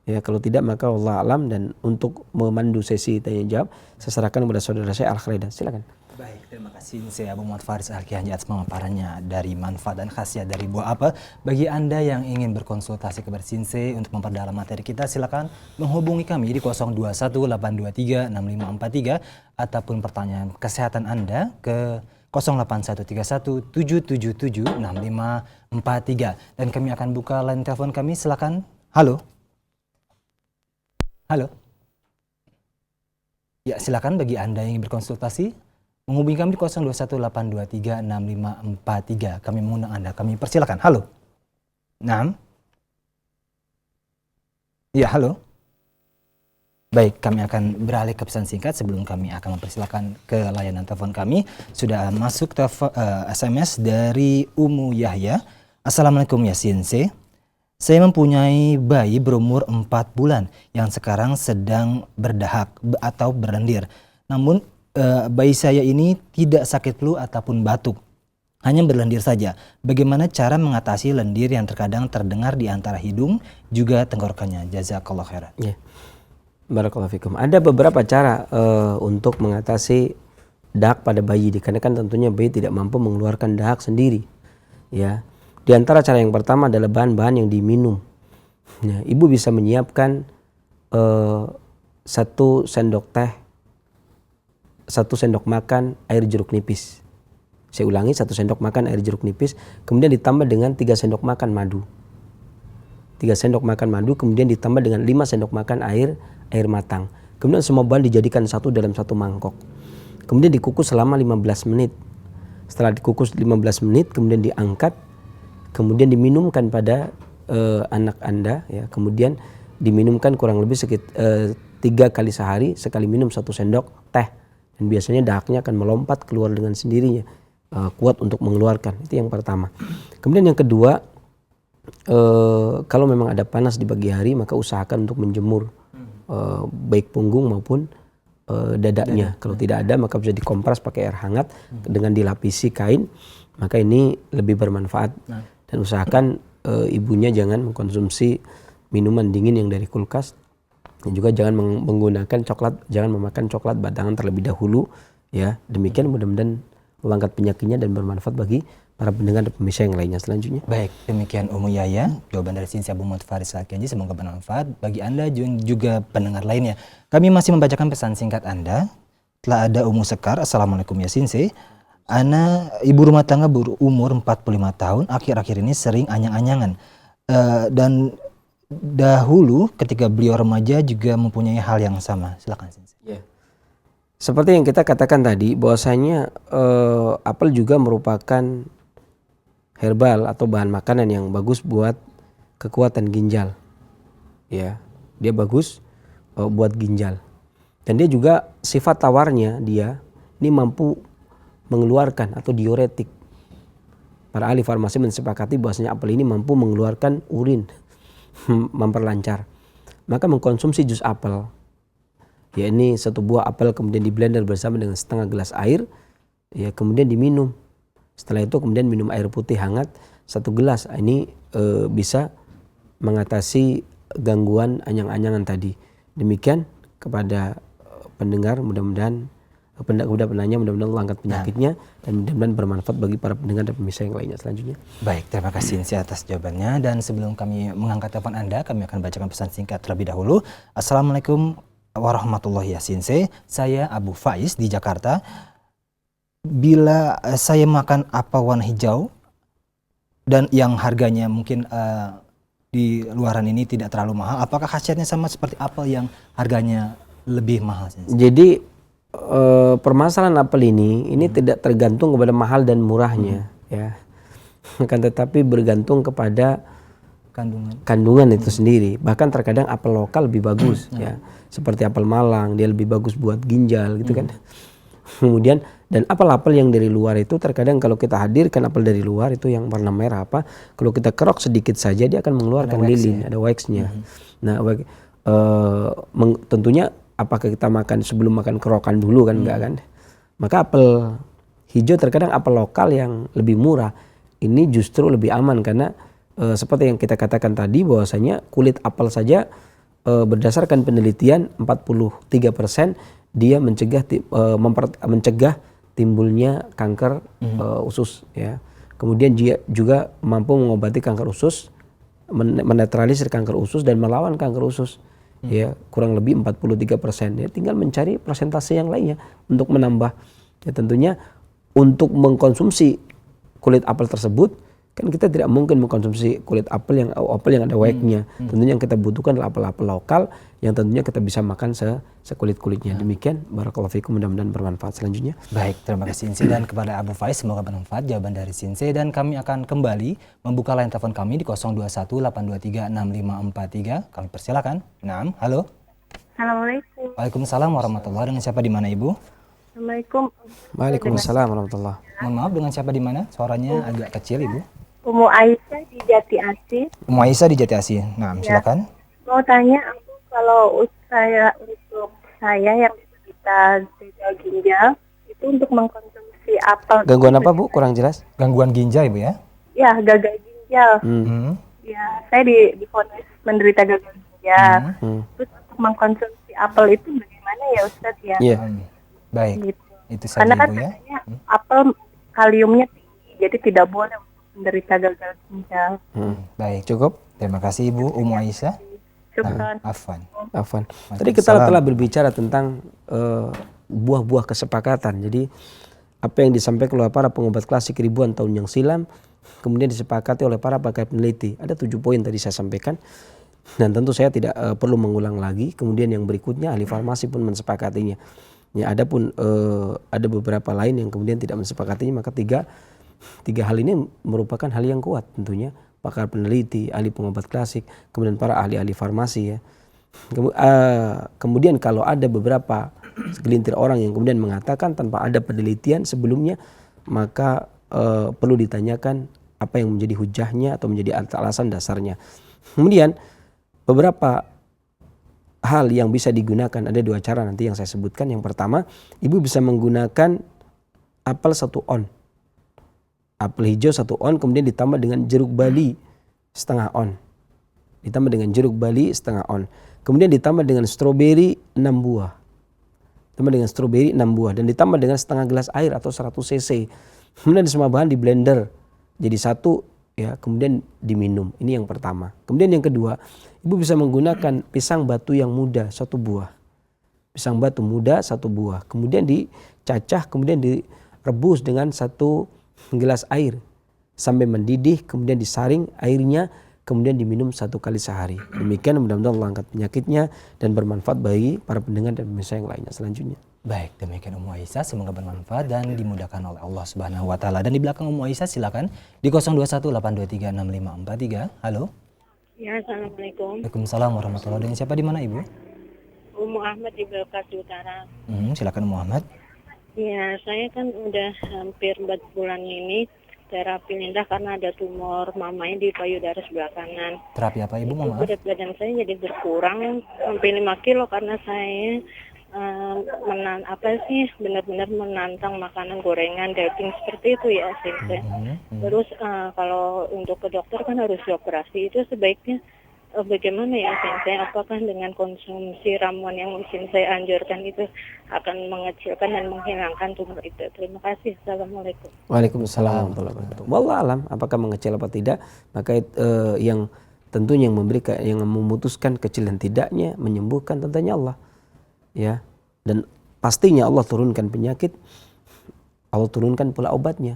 Ya, kalau tidak maka Allah alam. Dan untuk memandu sesi tanya jawab, saya serahkan kepada saudara saya Al-Khaidan. Silakan. Baik, terima kasih saya Abu Muhammad Faris Al-Kihanji atas pemaparannya dari manfaat dan khasiat dari buah apel. Bagi Anda yang ingin berkonsultasi kepada Sinse untuk memperdalam materi kita, silakan menghubungi kami di 0218236543 ataupun pertanyaan kesehatan Anda ke 08131777653, dan kami akan buka line telepon kami. Silakan. Halo. Halo. Ya, silakan bagi Anda yang ingin berkonsultasi menghubungi kami di 0218236543. Kami mengundang Anda. Kami persilakan. Halo. Naam. Ya, halo. Baik, kami akan beralih ke pesan singkat sebelum kami akan mempersilakan ke layanan telepon kami. Sudah masuk SMS dari Umu Yahya. Assalamualaikum ya Sinse. Saya mempunyai bayi berumur 4 bulan yang sekarang sedang berdahak atau berlendir. Namun bayi saya ini tidak sakit flu ataupun batuk, hanya berlendir saja. Bagaimana cara mengatasi lendir yang terkadang terdengar di antara hidung juga tenggorokannya? Jazakallah khairan. Ya. Barakallahu fikum. Ada beberapa cara untuk mengatasi dahak pada bayi, dikarenakan tentunya bayi tidak mampu mengeluarkan dahak sendiri. Ya. Di antara cara yang pertama adalah bahan-bahan yang diminum. Ya, ibu bisa menyiapkan 1 sendok teh, 1 sendok makan air jeruk nipis. Saya ulangi, 1 sendok makan air jeruk nipis, kemudian ditambah dengan 3 sendok makan madu. 3 sendok makan madu, kemudian ditambah dengan 5 sendok makan air matang. Kemudian semua bahan dijadikan satu dalam 1 mangkok. Kemudian dikukus selama 15 menit. Setelah dikukus 15 menit, kemudian diangkat, kemudian diminumkan pada anak Anda, ya, kemudian diminumkan kurang lebih 3 kali sehari, sekali minum 1 sendok teh, dan biasanya dahaknya akan melompat keluar dengan sendirinya, kuat untuk mengeluarkan. Itu yang pertama. Kemudian yang kedua, kalau memang ada panas di pagi hari, maka usahakan untuk menjemur baik punggung maupun dadanya. Kalau tidak ada, maka bisa dikompres pakai air hangat dengan dilapisi kain, maka ini lebih bermanfaat. Dan usahakan ibunya jangan mengkonsumsi minuman dingin yang dari kulkas, dan juga jangan menggunakan coklat, jangan memakan coklat batangan terlebih dahulu, ya. Demikian mudah-mudahan Allah angkat penyakitnya dan bermanfaat bagi para pendengar dan pemirsa yang lainnya selanjutnya. Baik, demikian Umu Yahya, jawaban dari Sinsi Abu Muhammad Faris Al-Kenji, semoga bermanfaat bagi Anda juga pendengar lainnya. Kami masih membacakan pesan singkat Anda. Telah ada Umu Sekar, Assalamualaikum ya Sinsi. Ana ibu rumah tangga berumur 45 tahun, akhir-akhir ini sering anyang-anyangan. Dan dahulu ketika beliau remaja juga mempunyai hal yang sama. Silakan Sinsi. Ya. Seperti yang kita katakan tadi, bahwasanya apel juga merupakan herbal atau bahan makanan yang bagus buat kekuatan ginjal, ya, dia bagus buat ginjal, dan dia juga sifat tawarnya dia ini mampu mengeluarkan atau diuretik. Para ahli farmasi mensepakati bahwasanya apel ini mampu mengeluarkan urin, memperlancar. Maka mengkonsumsi jus apel, ya, ini 1 buah apel kemudian di blender bersama dengan setengah gelas air, ya, kemudian diminum. Setelah itu kemudian minum air putih hangat 1 gelas. Ini bisa mengatasi gangguan anyang-anyangan tadi. Demikian kepada pendengar, mudah-mudahan kepada penanya, mudah-mudahan Allah angkat penyakitnya dan mudah-mudahan bermanfaat bagi para pendengar dan pemirsa yang lainnya selanjutnya. Baik, terima kasih Sinsi atas jawabannya. Dan sebelum kami mengangkat telepon Anda, kami akan bacakan pesan singkat terlebih dahulu. Assalamualaikum warahmatullahi wabarakatuh. Saya Abu Faiz di Jakarta. Bila saya makan apel warna hijau dan yang harganya mungkin di luaran ini tidak terlalu mahal, apakah khasiatnya sama seperti apel yang harganya lebih mahal? Jadi permasalahan apel ini tidak tergantung kepada mahal dan murahnya, ya, akan tetapi bergantung kepada kandungan itu sendiri. Bahkan terkadang apel lokal lebih bagus, ya, seperti apel Malang, dia lebih bagus buat ginjal, gitu kan. Kemudian dan apel-apel yang dari luar itu terkadang kalau kita hadirkan apel dari luar itu yang warna merah kalau kita kerok sedikit saja dia akan mengeluarkan lilin, ada waxnya. Nah, tentunya apakah kita makan sebelum makan kerokan dulu kan, enggak kan? Maka apel hijau terkadang apel lokal yang lebih murah ini justru lebih aman karena seperti yang kita katakan tadi bahwasanya kulit apel saja berdasarkan penelitian 43% dia mencegah timbulnya kanker usus, ya. Kemudian dia juga mampu mengobati kanker usus, menetralisir kanker usus dan melawan kanker usus, ya, kurang lebih 43%. Ya, tinggal mencari persentase yang lainnya untuk menambah. Ya, tentunya untuk mengkonsumsi kulit apel tersebut kan kita tidak mungkin mengkonsumsi kulit apel yang ada waxnya. Tentunya yang kita butuhkan adalah apel-apel lokal yang tentunya kita bisa makan sekulit-kulitnya. Demikian, barakallahu fikum, mudah-mudahan bermanfaat selanjutnya. Baik, terima kasih Sinsi, dan kepada Abu Faiz semoga bermanfaat jawaban dari Sinsi, dan kami akan kembali membuka line telepon kami di 0218236543. Kami persilakan. Naam, halo. Assalamualaikum. Waalaikumsalam warahmatullahi. Dengan siapa di mana Ibu? Assalamualaikum. Waalaikumsalam warahmatullahi. Mohon maaf, dengan siapa di mana? Suaranya agak kecil Ibu. Umu Aisyah di Jati Asih. Umu Aisyah di Jati Asih. Nah, silakan. Mau tanya, kalau untuk saya yang kita gagal ginjal itu untuk mengkonsumsi apel. Gangguan apa Bu? Kurang jelas. Gangguan ginjal Ibu ya? Ya, gagal ginjal. Ya, saya divonis menderita gagal ginjal. Terus untuk mengkonsumsi apel itu bagaimana ya Ustadz ya? Iya. Baik. Gitu. Itu saja Karena kan Ibu ya. katanya apel kaliumnya tinggi, jadi tidak boleh menderita gagal ginjal. Baik. Cukup. Terima kasih Ibu Umu Aisyah. Syukran. Afwan. Tadi kita telah berbicara tentang buah-buah kesepakatan. Jadi apa yang disampaikan oleh para pengobat klasik ribuan tahun yang silam kemudian disepakati oleh para pakar peneliti. Ada 7 poin tadi saya sampaikan. Dan tentu saya tidak perlu mengulang lagi. Kemudian yang berikutnya ahli farmasi pun mensepakatinya. Ya, adapun ada beberapa lain yang kemudian tidak mensepakatinya, maka tiga hal ini merupakan hal yang kuat tentunya pakar peneliti, ahli pengobat klasik, kemudian para ahli-ahli farmasi ya. Kemudian kalau ada beberapa segelintir orang yang kemudian mengatakan tanpa ada penelitian sebelumnya, maka perlu ditanyakan apa yang menjadi hujahnya atau menjadi alasan dasarnya. Kemudian beberapa hal yang bisa digunakan, ada 2 cara nanti yang saya sebutkan. Yang pertama, ibu bisa menggunakan apel 1 on, apel hijau 1 on, kemudian ditambah dengan jeruk bali setengah on, ditambah dengan jeruk bali setengah on, kemudian ditambah dengan stroberi 6 buah, ditambah dengan stroberi 6 buah, dan ditambah dengan setengah gelas air atau 100 cc. Kemudian semua bahan di blender jadi satu ya, kemudian diminum. Ini yang pertama. Kemudian yang kedua, ibu bisa menggunakan pisang batu yang muda 1 buah, pisang batu muda 1 buah, kemudian dicacah, kemudian direbus dengan 1 gelas air sampai mendidih, kemudian disaring airnya, kemudian diminum 1 kali sehari. Demikian mudah-mudahan Allah angkat penyakitnya dan bermanfaat bagi para pendengar dan pemirsa yang lainnya selanjutnya. Baik, demikian Ummu Aisyah, semoga bermanfaat dan dimudahkan oleh Allah Subhanahu wa taala. Dan di belakang Ummu Aisyah silakan di 0218236543. Halo. Ya, assalamualaikum. Waalaikumsalam warahmatullahi wabarakatuh. Dengan siapa di mana Ibu? Ummu Ahmad di Bekasi Utara. Silakan Ummu Ahmad. Ya, saya kan udah hampir 4 bulan ini terapi lidah karena ada tumor mamanya di payudara sebelah kanan. Terapi apa Ibu? Maaf. Berat badan saya jadi berkurang sampai 5 kilo karena saya benar-benar menantang makanan gorengan, daging seperti itu ya Sensei. Terus kalau untuk ke dokter kan harus dioperasi, itu sebaiknya bagaimana ya Sensei? Apakah dengan konsumsi ramuan yang Sensei anjurkan itu akan mengecilkan dan menghilangkan tumor itu? Terima kasih. Assalamualaikum. Waalaikumsalam warahmatullahi wabarakatuh. Wallah alam apakah mengecil apa tidak, maka yang tentunya yang memutuskan kecil dan tidaknya, menyembuhkan tentunya Allah. Ya, dan pastinya Allah turunkan penyakit, Allah turunkan pula obatnya.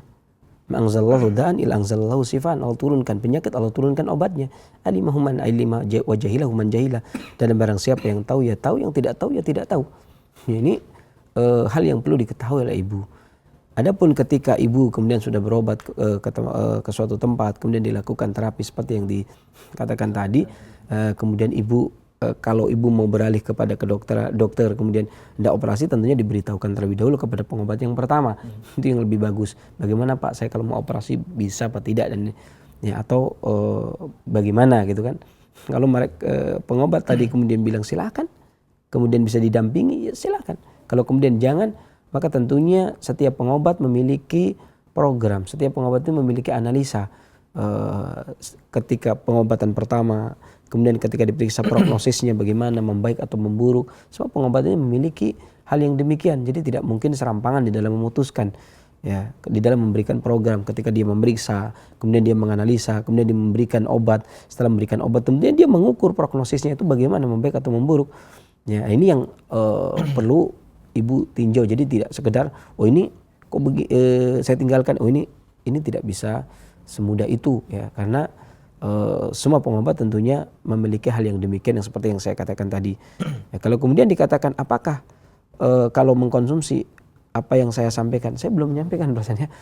Ma'anzalallahu da'an ila anzalallahu sifan. Allah turunkan penyakit, Allah turunkan obatnya. Alimahuman alima wa jahilahuman jahilah. Dan barang siapa yang tahu ya tahu, yang tidak tahu ya tidak tahu. Ya, ini hal yang perlu diketahui oleh ibu. Adapun ketika ibu kemudian sudah berobat ke suatu tempat, kemudian dilakukan terapi seperti yang dikatakan tadi, kemudian ibu kalau ibu mau beralih kepada dokter kemudian hendak operasi, tentunya diberitahukan terlebih dahulu kepada pengobat yang pertama. Itu yang lebih bagus. Bagaimana Pak, saya kalau mau operasi bisa apa tidak, dan ya atau bagaimana gitu kan. Kalau mereka pengobat tadi kemudian bilang silakan, kemudian bisa didampingi, ya silakan. Kalau kemudian jangan, maka tentunya setiap pengobat memiliki program, setiap pengobat itu memiliki analisa. Ketika pengobatan pertama, kemudian ketika diperiksa prognosisnya bagaimana, membaik atau memburuk, semua pengobatannya memiliki hal yang demikian. Jadi tidak mungkin serampangan di dalam memutuskan, ya, di dalam memberikan program. Ketika dia memeriksa, kemudian dia menganalisa, kemudian dia memberikan obat. Setelah memberikan obat, kemudian dia mengukur prognosisnya itu bagaimana, membaik atau memburuk. Ya, ini yang perlu ibu tinjau. Jadi tidak sekedar ini kok saya tinggalkan, ini tidak bisa semudah itu ya, karena semua pengobat tentunya memiliki hal yang demikian, yang seperti yang saya katakan tadi. Ya, kalau kemudian dikatakan apakah kalau mengkonsumsi apa yang saya sampaikan, saya belum menyampaikan bahasanya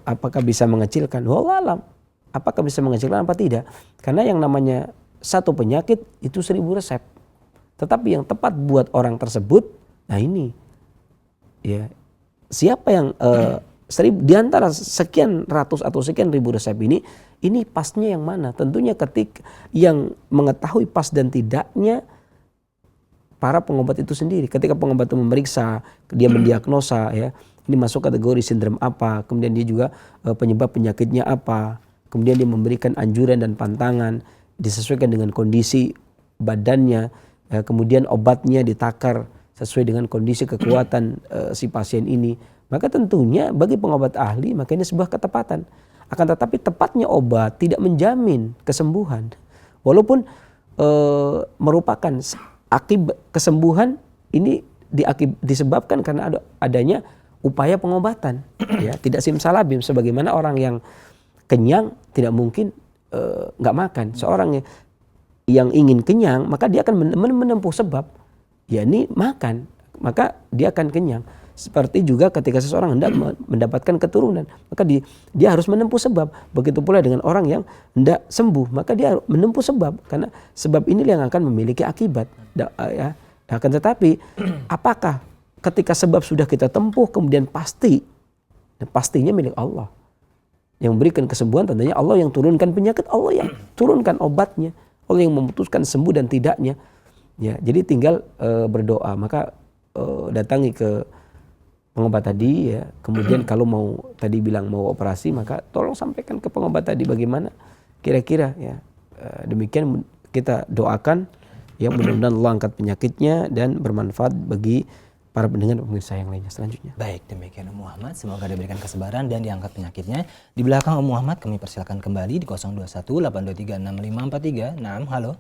apakah bisa mengecilkan, wallahu alam, apakah bisa mengecilkan apa tidak, karena yang namanya satu penyakit itu 1000 resep, tetapi yang tepat buat orang tersebut, nah ini ya, siapa yang di antara sekian ratus atau sekian ribu resep ini pasnya yang mana? Tentunya ketika yang mengetahui pas dan tidaknya para pengobat itu sendiri. Ketika pengobat itu memeriksa, dia mendiagnosa ya, ini masuk kategori sindrom apa, kemudian dia juga penyebab penyakitnya apa, kemudian dia memberikan anjuran dan pantangan disesuaikan dengan kondisi badannya, kemudian obatnya ditakar sesuai dengan kondisi kekuatan si pasien ini. Maka tentunya bagi pengobat ahli, maka ini sebuah ketepatan. Akan tetapi tepatnya obat tidak menjamin kesembuhan. Walaupun merupakan akibat kesembuhan ini disebabkan karena adanya upaya pengobatan. Ya, tidak simsalabim, sebagaimana orang yang kenyang tidak mungkin nggak makan. Seorang yang ingin kenyang, maka dia akan menempuh sebab, ya ini makan, maka dia akan kenyang. Seperti juga ketika seseorang hendak mendapatkan keturunan, maka dia harus menempuh sebab. Begitu pula dengan orang yang hendak sembuh, maka dia harus menempuh sebab, karena sebab ini yang akan memiliki akibat. Ya. Akan tetapi, apakah ketika sebab sudah kita tempuh kemudian pasti, dan pastinya milik Allah. Yang memberikan kesembuhan tentunya Allah, yang turunkan penyakit Allah, yang turunkan obatnya, Allah yang memutuskan sembuh dan tidaknya. Ya, jadi tinggal berdoa. Maka datangi ke pengobat tadi, ya. Kemudian kalau mau tadi bilang mau operasi, maka tolong sampaikan ke pengobat tadi bagaimana kira-kira, ya. Demikian kita doakan yang mudah-mudahan Allah angkat penyakitnya dan bermanfaat bagi para pendengar pemirsa yang lainnya selanjutnya. Baik, demikian Om Muhammad, semoga diberikan kesabaran dan diangkat penyakitnya. Di belakang Om Muhammad kami persilakan kembali di 021 823 6543. Naam, halo.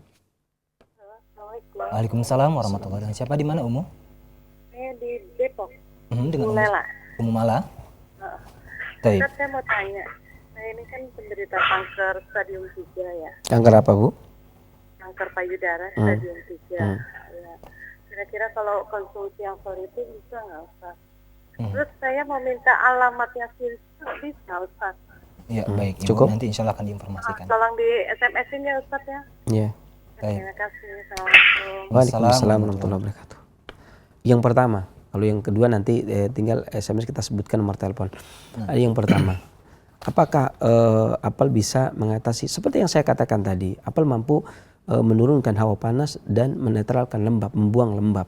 Waalaikumsalam warahmatullahi wabarakatuh. Siapa di mana, Umu? Saya di Depok. Dengan Mela. Umu Mala. Baik. Ustaz, saya mau tanya. Saya ini kan penderita kanker stadium 3 ya. Kanker apa, Bu? Kanker payudara stadium 3. Ya. Kira-kira kalau konsumsi yang solid itu bisa nggak, Ustaz? Terus saya mau minta alamatnya bisa, Ustaz. Ya, baik. Ibu Cukup. nanti insya Allah akan diinformasikan. Tolong di SMS-in ya, Ustaz ya. Ya. Baik. Terima kasih. Assalamualaikum. Waalaikumsalam warahmatullahi wabarakatuh. Yang pertama, kalau yang kedua nanti tinggal SMS kita sebutkan nomor telepon. Yang pertama, apakah apel bisa mengatasi seperti yang saya katakan tadi, apel mampu menurunkan hawa panas dan menetralkan lembab, membuang lembab.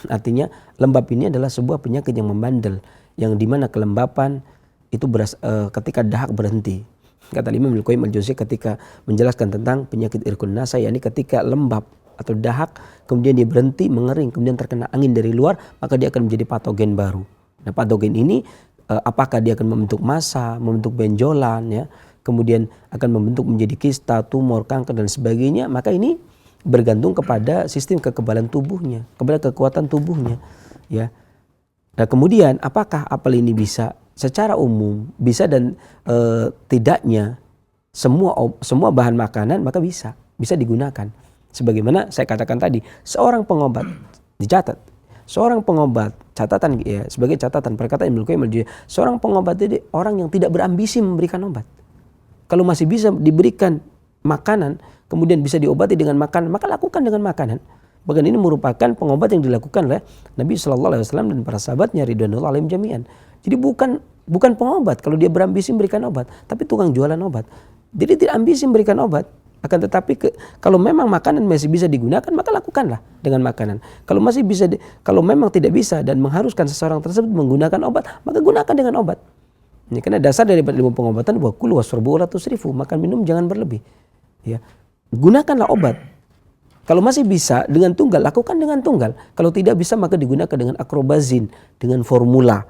Artinya lembab ini adalah sebuah penyakit yang membandel, yang dimana kelembapan itu ketika dahak berhenti. Kata Imam Ibnu Qayyim al-Jauziyah ketika menjelaskan tentang penyakit irkun nasa, yakni ketika lembab atau dahak kemudian dia berhenti mengering, kemudian terkena angin dari luar, maka dia akan menjadi patogen baru. Nah, patogen ini apakah dia akan membentuk massa, membentuk benjolan, ya, kemudian akan membentuk menjadi kista, tumor, kanker dan sebagainya, maka ini bergantung kepada sistem kekebalan tubuhnya, kepada kekuatan tubuhnya, ya. Nah, kemudian apakah apel ini bisa secara umum bisa dan tidaknya semua bahan makanan, maka bisa digunakan. Sebagaimana saya katakan tadi, seorang pengobat dicatat, seorang pengobat catatan, ya, sebagai catatan perkataan Ibnu Qayyim al-Jauziyah, seorang pengobat itu orang yang tidak berambisi memberikan obat. Kalau masih bisa diberikan makanan, kemudian bisa diobati dengan makanan, maka lakukan dengan makanan. Bahkan ini merupakan pengobat yang dilakukan oleh Nabi Shallallahu Alaihi Wasallam dan para sahabatnya ridwanullah alaihim jami'an. Jadi bukan pengobat kalau dia berambisi memberikan obat, tapi tukang jualan obat. Jadi tidak ambisi memberikan obat, akan tetapi kalau memang makanan masih bisa digunakan, maka lakukanlah dengan makanan. Kalau masih bisa, kalau memang tidak bisa dan mengharuskan seseorang tersebut menggunakan obat, maka gunakan dengan obat. Ini karena dasar dari ilmu pengobatan, wa kulu wasrabu wa la tusrifu, makan minum jangan berlebih. Ya, gunakanlah obat. Kalau masih bisa dengan tunggal, lakukan dengan tunggal. Kalau tidak bisa, maka digunakan dengan akrobazin, dengan formula.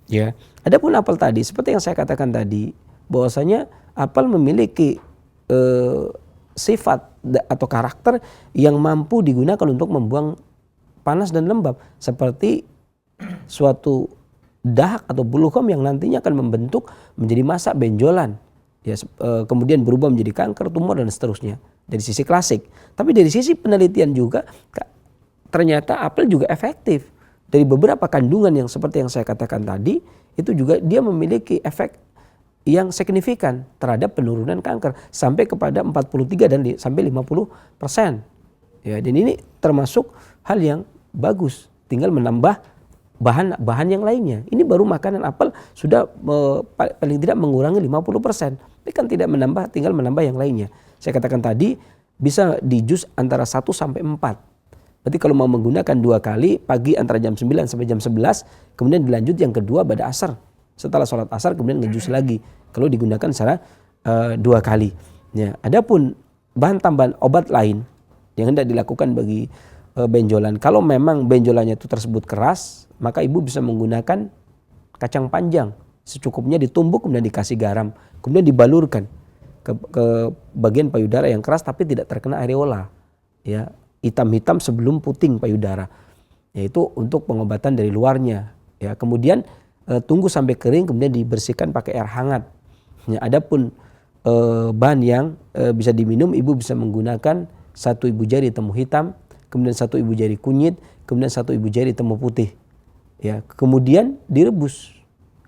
Ya, adapun apel tadi, seperti yang saya katakan tadi, bahwasanya apel memiliki sifat atau karakter yang mampu digunakan untuk membuang panas dan lembab, seperti suatu dahak atau bulugham yang nantinya akan membentuk menjadi massa benjolan, ya, kemudian berubah menjadi kanker, tumor dan seterusnya. Dari sisi klasik, tapi dari sisi penelitian juga ternyata apel juga efektif. Dari beberapa kandungan yang seperti yang saya katakan tadi, itu juga dia memiliki efek yang signifikan terhadap penurunan kanker sampai kepada 43 dan sampai 50%. Ya, dan ini termasuk hal yang bagus. Tinggal menambah bahan yang lainnya. Ini baru makanan apel sudah paling tidak mengurangi 50%. Tapi kan tidak menambah, tinggal menambah yang lainnya. Saya katakan tadi bisa di jus antara 1 sampai 4. Berarti kalau mau menggunakan 2 kali, pagi antara jam 9 sampai jam 11, kemudian dilanjut yang kedua pada asar. Setelah sholat asar kemudian ngejus lagi. Kalau digunakan secara 2 kali. Ya, adapun bahan tambahan obat lain yang hendak dilakukan bagi benjolan, kalau memang benjolannya itu tersebut keras, maka ibu bisa menggunakan kacang panjang secukupnya, ditumbuk kemudian dikasih garam, kemudian dibalurkan ke bagian payudara yang keras tapi tidak terkena areola, ya, hitam-hitam sebelum puting payudara, yaitu untuk pengobatan dari luarnya, ya. Kemudian tunggu sampai kering, kemudian dibersihkan pakai air hangat. Ya, adapun bahan yang bisa diminum, ibu bisa menggunakan 1 ibu jari temu hitam, kemudian 1 ibu jari kunyit, kemudian 1 ibu jari temu putih. ya, kemudian direbus.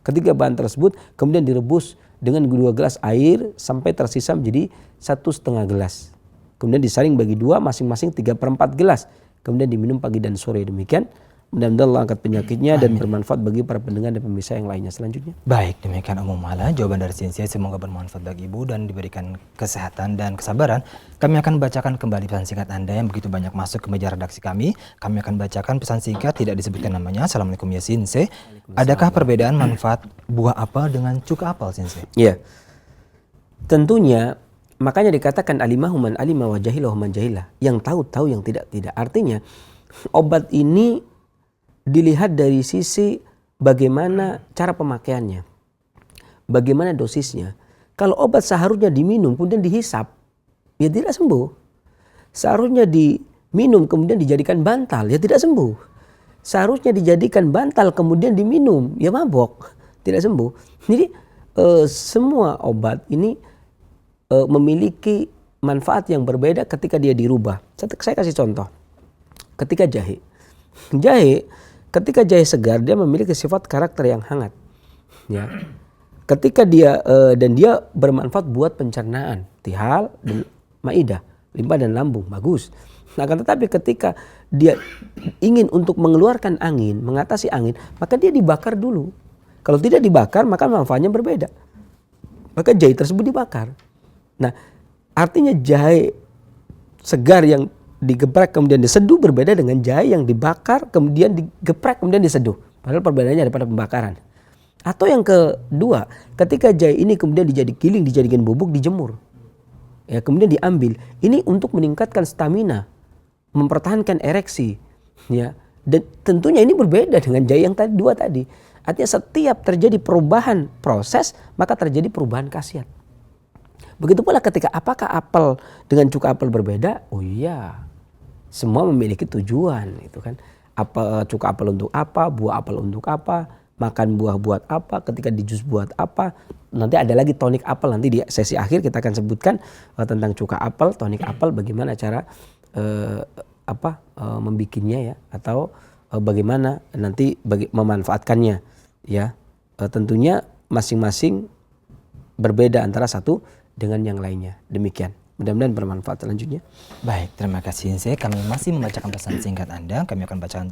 Ketiga bahan tersebut kemudian direbus dengan 2 gelas air sampai tersisa menjadi 1,5 gelas. Kemudian disaring bagi 2, masing-masing 3/4 gelas. Kemudian diminum pagi dan sore. Demikian. Mudah-mudahan Allah angkat penyakitnya dan bermanfaat bagi para pendengar dan pemirsa yang lainnya selanjutnya. Baik, demikian Ummu Mala jawaban dari Sinsia, semoga bermanfaat bagi Ibu dan diberikan kesehatan dan kesabaran. Kami akan bacakan kembali pesan singkat Anda yang begitu banyak masuk ke meja redaksi kami. Kami akan bacakan pesan singkat, tidak disebutkan namanya. Assalamualaikum ya Sinse. Adakah perbedaan manfaat buah apel dengan cuka apel, Sinse? Iya. Tentunya makanya dikatakan alimahu man alima wa jahilahu man jahilah. Yang tahu yang tidak. Artinya obat ini dilihat dari sisi bagaimana cara pemakaiannya, bagaimana dosisnya. Kalau obat seharusnya diminum kemudian dihisap, ya tidak sembuh. Seharusnya diminum kemudian dijadikan bantal, ya tidak sembuh. Seharusnya dijadikan bantal kemudian diminum, ya mabok, tidak sembuh. Jadi semua obat ini memiliki manfaat yang berbeda ketika dia dirubah. Saya kasih contoh, ketika jahe. Ketika jahe segar dia memiliki sifat karakter yang hangat, ya. Ketika dia dan dia bermanfaat buat pencernaan, tihal dan maidah, limpa dan lambung, bagus. Nah, akan tetapi ketika dia ingin untuk mengeluarkan angin, mengatasi angin, maka dia dibakar dulu. Kalau tidak dibakar maka manfaatnya berbeda. Maka jahe tersebut dibakar. Nah, artinya jahe segar yang digeprek kemudian diseduh berbeda dengan jahe yang dibakar kemudian digeprek kemudian diseduh. Padahal perbedaannya daripada pembakaran. Atau yang kedua, ketika jahe ini kemudian giling, dijadikan bubuk, dijemur. Ya, kemudian diambil. Ini untuk meningkatkan stamina, mempertahankan ereksi, ya. Dan tentunya ini berbeda dengan jahe yang dua tadi. Artinya setiap terjadi perubahan proses, maka terjadi perubahan khasiat. Begitu pula ketika apakah apel dengan cuka apel berbeda? Oh iya. Semua memiliki tujuan, itu kan. Cuka apel untuk apa, buah apel untuk apa, makan buah buat apa, ketika di jus buat apa. Nanti ada lagi tonik apel, nanti di sesi akhir kita akan sebutkan tentang cuka apel, tonik apel, bagaimana cara membikinnya ya, atau bagaimana nanti memanfaatkannya ya. Tentunya masing-masing berbeda antara satu dengan yang lainnya. Demikian. Mudah-mudahan bermanfaat selanjutnya. Baik, terima kasih. Kami masih membacakan pesan singkat Anda. Kami akan bacakan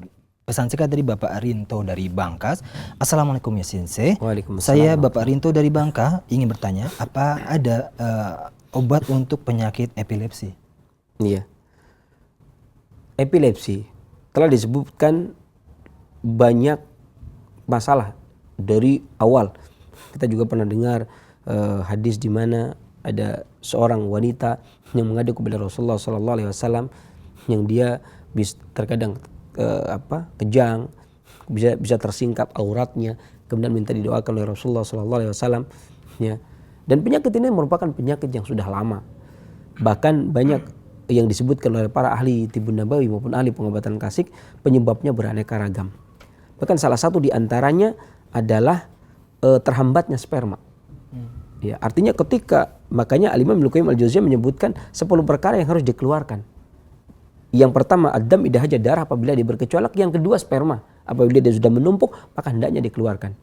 pesan singkat dari Bapak Rinto dari Bangka. Assalamualaikum ya Sinse. Waalaikumsalam. Saya Bapak Rinto dari Bangka ingin bertanya, apa ada obat untuk penyakit epilepsi? Iya. Epilepsi telah disebutkan banyak masalah dari awal. Kita juga pernah dengar hadis di mana ada seorang wanita yang mengadu kepada Rasulullah SAW yang dia terkadang kejang, bisa tersingkap auratnya, kemudian minta didoakan oleh Rasulullah SAW. Ya. Dan penyakit ini merupakan penyakit yang sudah lama. Bahkan banyak yang disebutkan oleh para ahli tibbun nabawi maupun ahli pengobatan klasik, penyebabnya beraneka ragam. Bahkan salah satu di antaranya adalah terhambatnya sperma. Ya, artinya makanya Al-Imam Ibnu Qayyim Al-Jauziyah menyebutkan 10 perkara yang harus dikeluarkan. Yang pertama, ad-dam idahaja, darah apabila dia berkecolak. Yang kedua, sperma. Apabila dia sudah menumpuk, maka hendaknya dikeluarkan.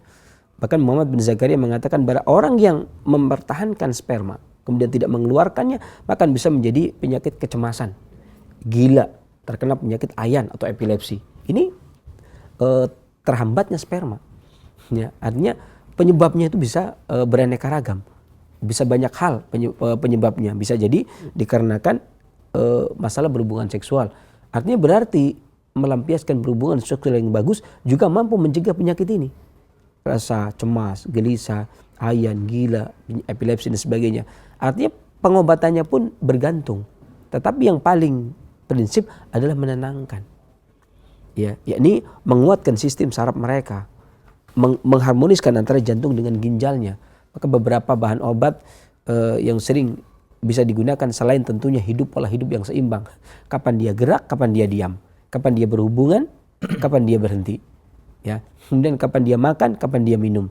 Bahkan Muhammad bin Zakaria mengatakan bahwa orang yang mempertahankan sperma kemudian tidak mengeluarkannya, maka bisa menjadi penyakit kecemasan, gila, terkena penyakit ayan atau epilepsi. Ini terhambatnya sperma. Ya, artinya penyebabnya itu bisa beraneka ragam, bisa banyak hal penyebabnya. Bisa jadi dikarenakan masalah berhubungan seksual. Artinya berarti melampiaskan berhubungan seksual yang bagus juga mampu mencegah penyakit ini. Rasa cemas, gelisah, ayan, gila, epilepsi dan sebagainya. Artinya pengobatannya pun bergantung. Tetapi yang paling prinsip adalah menenangkan. Ya, yakni menguatkan sistem saraf mereka. Mengharmoniskan antara jantung dengan ginjalnya. Maka beberapa bahan obat yang sering bisa digunakan selain tentunya pola hidup yang seimbang. Kapan dia gerak, kapan dia diam, kapan dia berhubungan, kapan dia berhenti. Ya, kemudian kapan dia makan, kapan dia minum.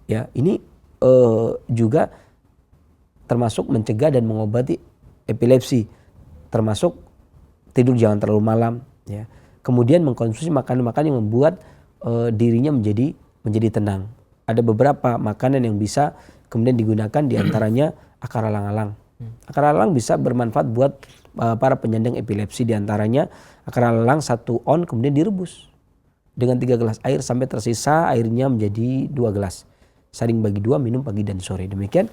Ya, ini juga termasuk mencegah dan mengobati epilepsi. Termasuk tidur jangan terlalu malam. Ya. Kemudian mengkonsumsi makanan-makanan yang membuat dirinya menjadi tenang. Ada beberapa makanan yang bisa kemudian digunakan, diantaranya akar alang-alang. Akar alang bisa bermanfaat buat para penyandang epilepsi, diantaranya akar alang 1 on kemudian direbus dengan 3 gelas air sampai tersisa airnya menjadi 2 gelas. Saling bagi 2, minum pagi dan sore. Demikian,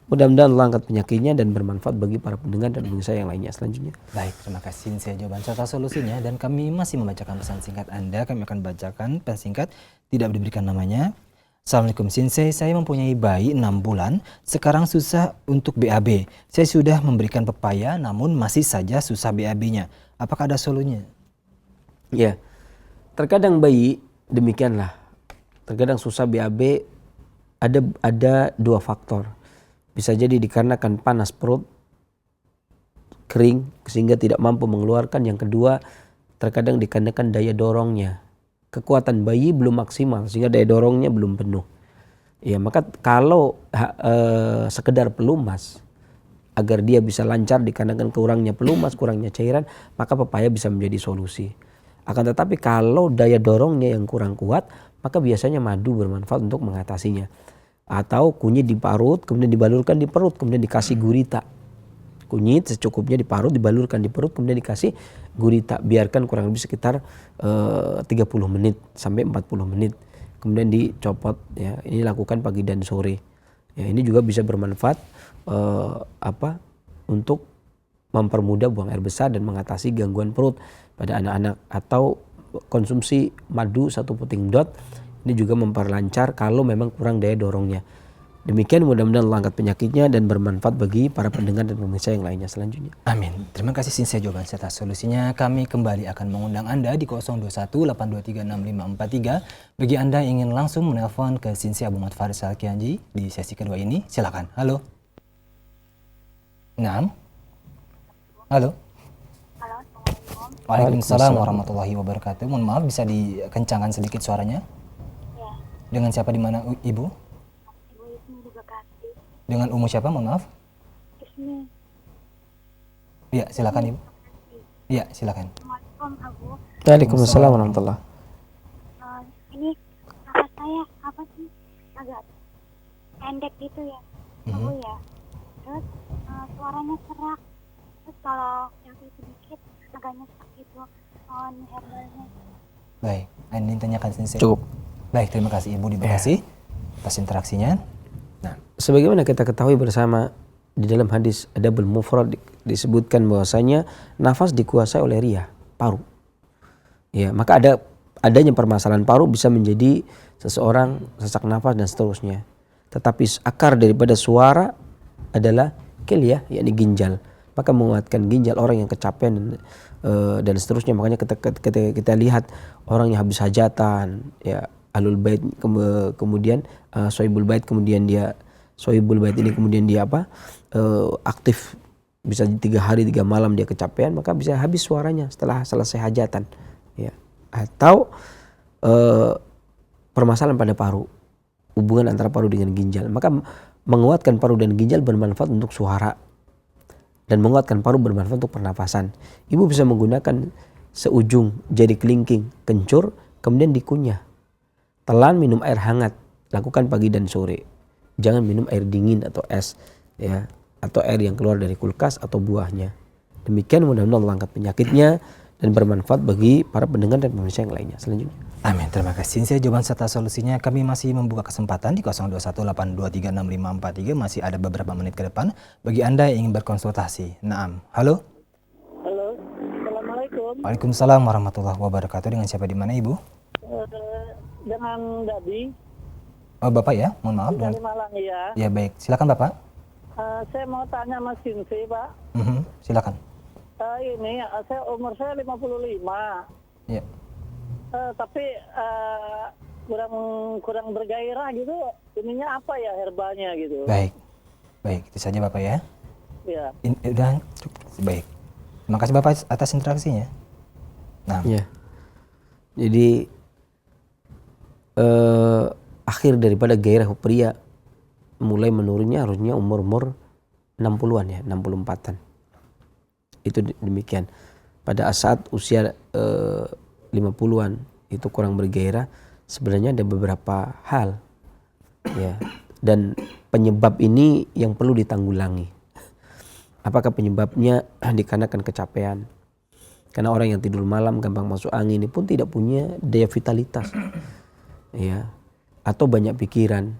mudah-mudahan Allah angkat penyakitnya dan bermanfaat bagi para pendengar dan pemirsa yang lainnya selanjutnya. Baik, terima kasih saya jawaban serta solusinya, dan kami masih membacakan pesan singkat Anda. Kami akan bacakan pesan singkat, tidak diberikan namanya. Assalamualaikum Sensei, saya mempunyai bayi 6 bulan, sekarang susah untuk BAB. Saya sudah memberikan pepaya namun masih saja susah BAB-nya. Apakah ada solusinya? Ya, terkadang bayi demikianlah. Terkadang susah BAB, ada 2 faktor. Bisa jadi dikarenakan panas perut, kering sehingga tidak mampu mengeluarkan. Yang kedua, terkadang dikarenakan daya dorongnya. Kekuatan bayi belum maksimal sehingga daya dorongnya belum penuh. Ya, maka kalau sekedar pelumas agar dia bisa lancar dikarenakan kurangnya pelumas, kurangnya cairan, maka pepaya bisa menjadi solusi. Akan tetapi kalau daya dorongnya yang kurang kuat, maka biasanya madu bermanfaat untuk mengatasinya. Atau kunyit diparut kemudian dibalurkan di perut, kemudian dikasih gurita. Kunyit secukupnya diparut, dibalurkan di perut, kemudian dikasih gurita. Biarkan kurang lebih sekitar 30 menit sampai 40 menit. Kemudian dicopot, ya. Ini lakukan pagi dan sore. Ya, ini juga bisa bermanfaat untuk mempermudah buang air besar dan mengatasi gangguan perut pada anak-anak. Atau konsumsi madu 1 puting dot, ini juga memperlancar kalau memang kurang daya dorongnya. Demikian, mudah-mudahan Allah angkat penyakitnya dan bermanfaat bagi para pendengar dan pemirsa yang lainnya selanjutnya. Amin. Terima kasih Sensei jawaban serta solusinya. Kami kembali akan mengundang Anda di 0218236543. Bagi Anda yang ingin langsung menelpon ke Sensei Abu Muhammad Faris Al-Kianji di sesi kedua ini, silakan. Halo. Naam. Halo. Waalaikumsalam warahmatullahi wabarakatuh. Mohon maaf, bisa dikencangkan sedikit suaranya? Ya. Dengan siapa, di mana Ibu? Dengan Umu siapa, mohon maaf? Ismi. Iya, silakan Ibu. Iya, silakan. Assalamualaikum Abu. Waalaikumsalam warahmatullahi. Ini nafas saya agak pendek gitu ya, Abu ya. Terus suaranya serak. Terus kalau yang sedikit agak nyesek gitu. Mohon herbalnya. Baik, Anda tanyakan Sensei. Cukup. Baik, terima kasih Ibu di Bekasi atas interaksinya. Nah, sebagaimana kita ketahui bersama, di dalam hadis Adabul Mufrad disebutkan bahwasanya nafas dikuasai oleh riyah, paru. Ya, maka adanya permasalahan paru bisa menjadi seseorang sesak nafas dan seterusnya. Tetapi akar daripada suara adalah kilyah, yakni ginjal. Maka menguatkan ginjal orang yang kecapean dan seterusnya. Makanya kita lihat orang yang habis hajatan, ya, Ahlul Bait kemudian Sohibul Bait, kemudian dia Sohibul Bait ini kemudian dia aktif bisa 3 hari 3 malam dia kecapean, maka bisa habis suaranya setelah selesai hajatan, ya. Atau permasalahan pada paru, hubungan antara paru dengan ginjal, maka menguatkan paru dan ginjal bermanfaat untuk suara dan menguatkan paru bermanfaat untuk pernafasan. Ibu bisa menggunakan seujung jari kelingking kencur kemudian dikunyah. Telan, minum air hangat, lakukan pagi dan sore. Jangan minum air dingin atau es, ya, atau air yang keluar dari kulkas atau buahnya. Demikian, mudah-mudahan Allah angkat penyakitnya dan bermanfaat bagi para pendengar dan pemirsa yang lainnya selanjutnya. Amin. Terima kasih. Saya jawaban serta solusinya. Kami masih membuka kesempatan di 0218236543. Masih ada beberapa menit ke depan bagi Anda yang ingin berkonsultasi. Naam. Halo. Halo. Assalamualaikum. Waalaikumsalam warahmatullahi wabarakatuh. Dengan siapa, di mana Ibu? Dengan Dadi. Oh, Bapak ya, mohon maaf. Dari Malang ya. Ya, baik. Silakan Bapak. Saya mau tanya Mas Sinsi, Pak. Silakan. Saya umur saya 55. Ya. Tapi kurang bergairah gitu. Ininya apa ya, herbalnya gitu. Baik. Baik, itu saja Bapak ya. Ya. Udah cukup. Baik. Terima kasih Bapak atas interaksinya. Nah. Ya. Jadi akhir daripada gairah pria mulai menurunnya harusnya umur 60-an ya, 64-an. Itu demikian. Pada saat usia 50-an itu kurang bergairah, sebenarnya ada beberapa hal, ya, dan penyebab ini yang perlu ditanggulangi. Apakah penyebabnya dikarenakan kecapean? Karena orang yang tidur malam gampang masuk angin ini pun tidak punya daya vitalitas, ya, atau banyak pikiran.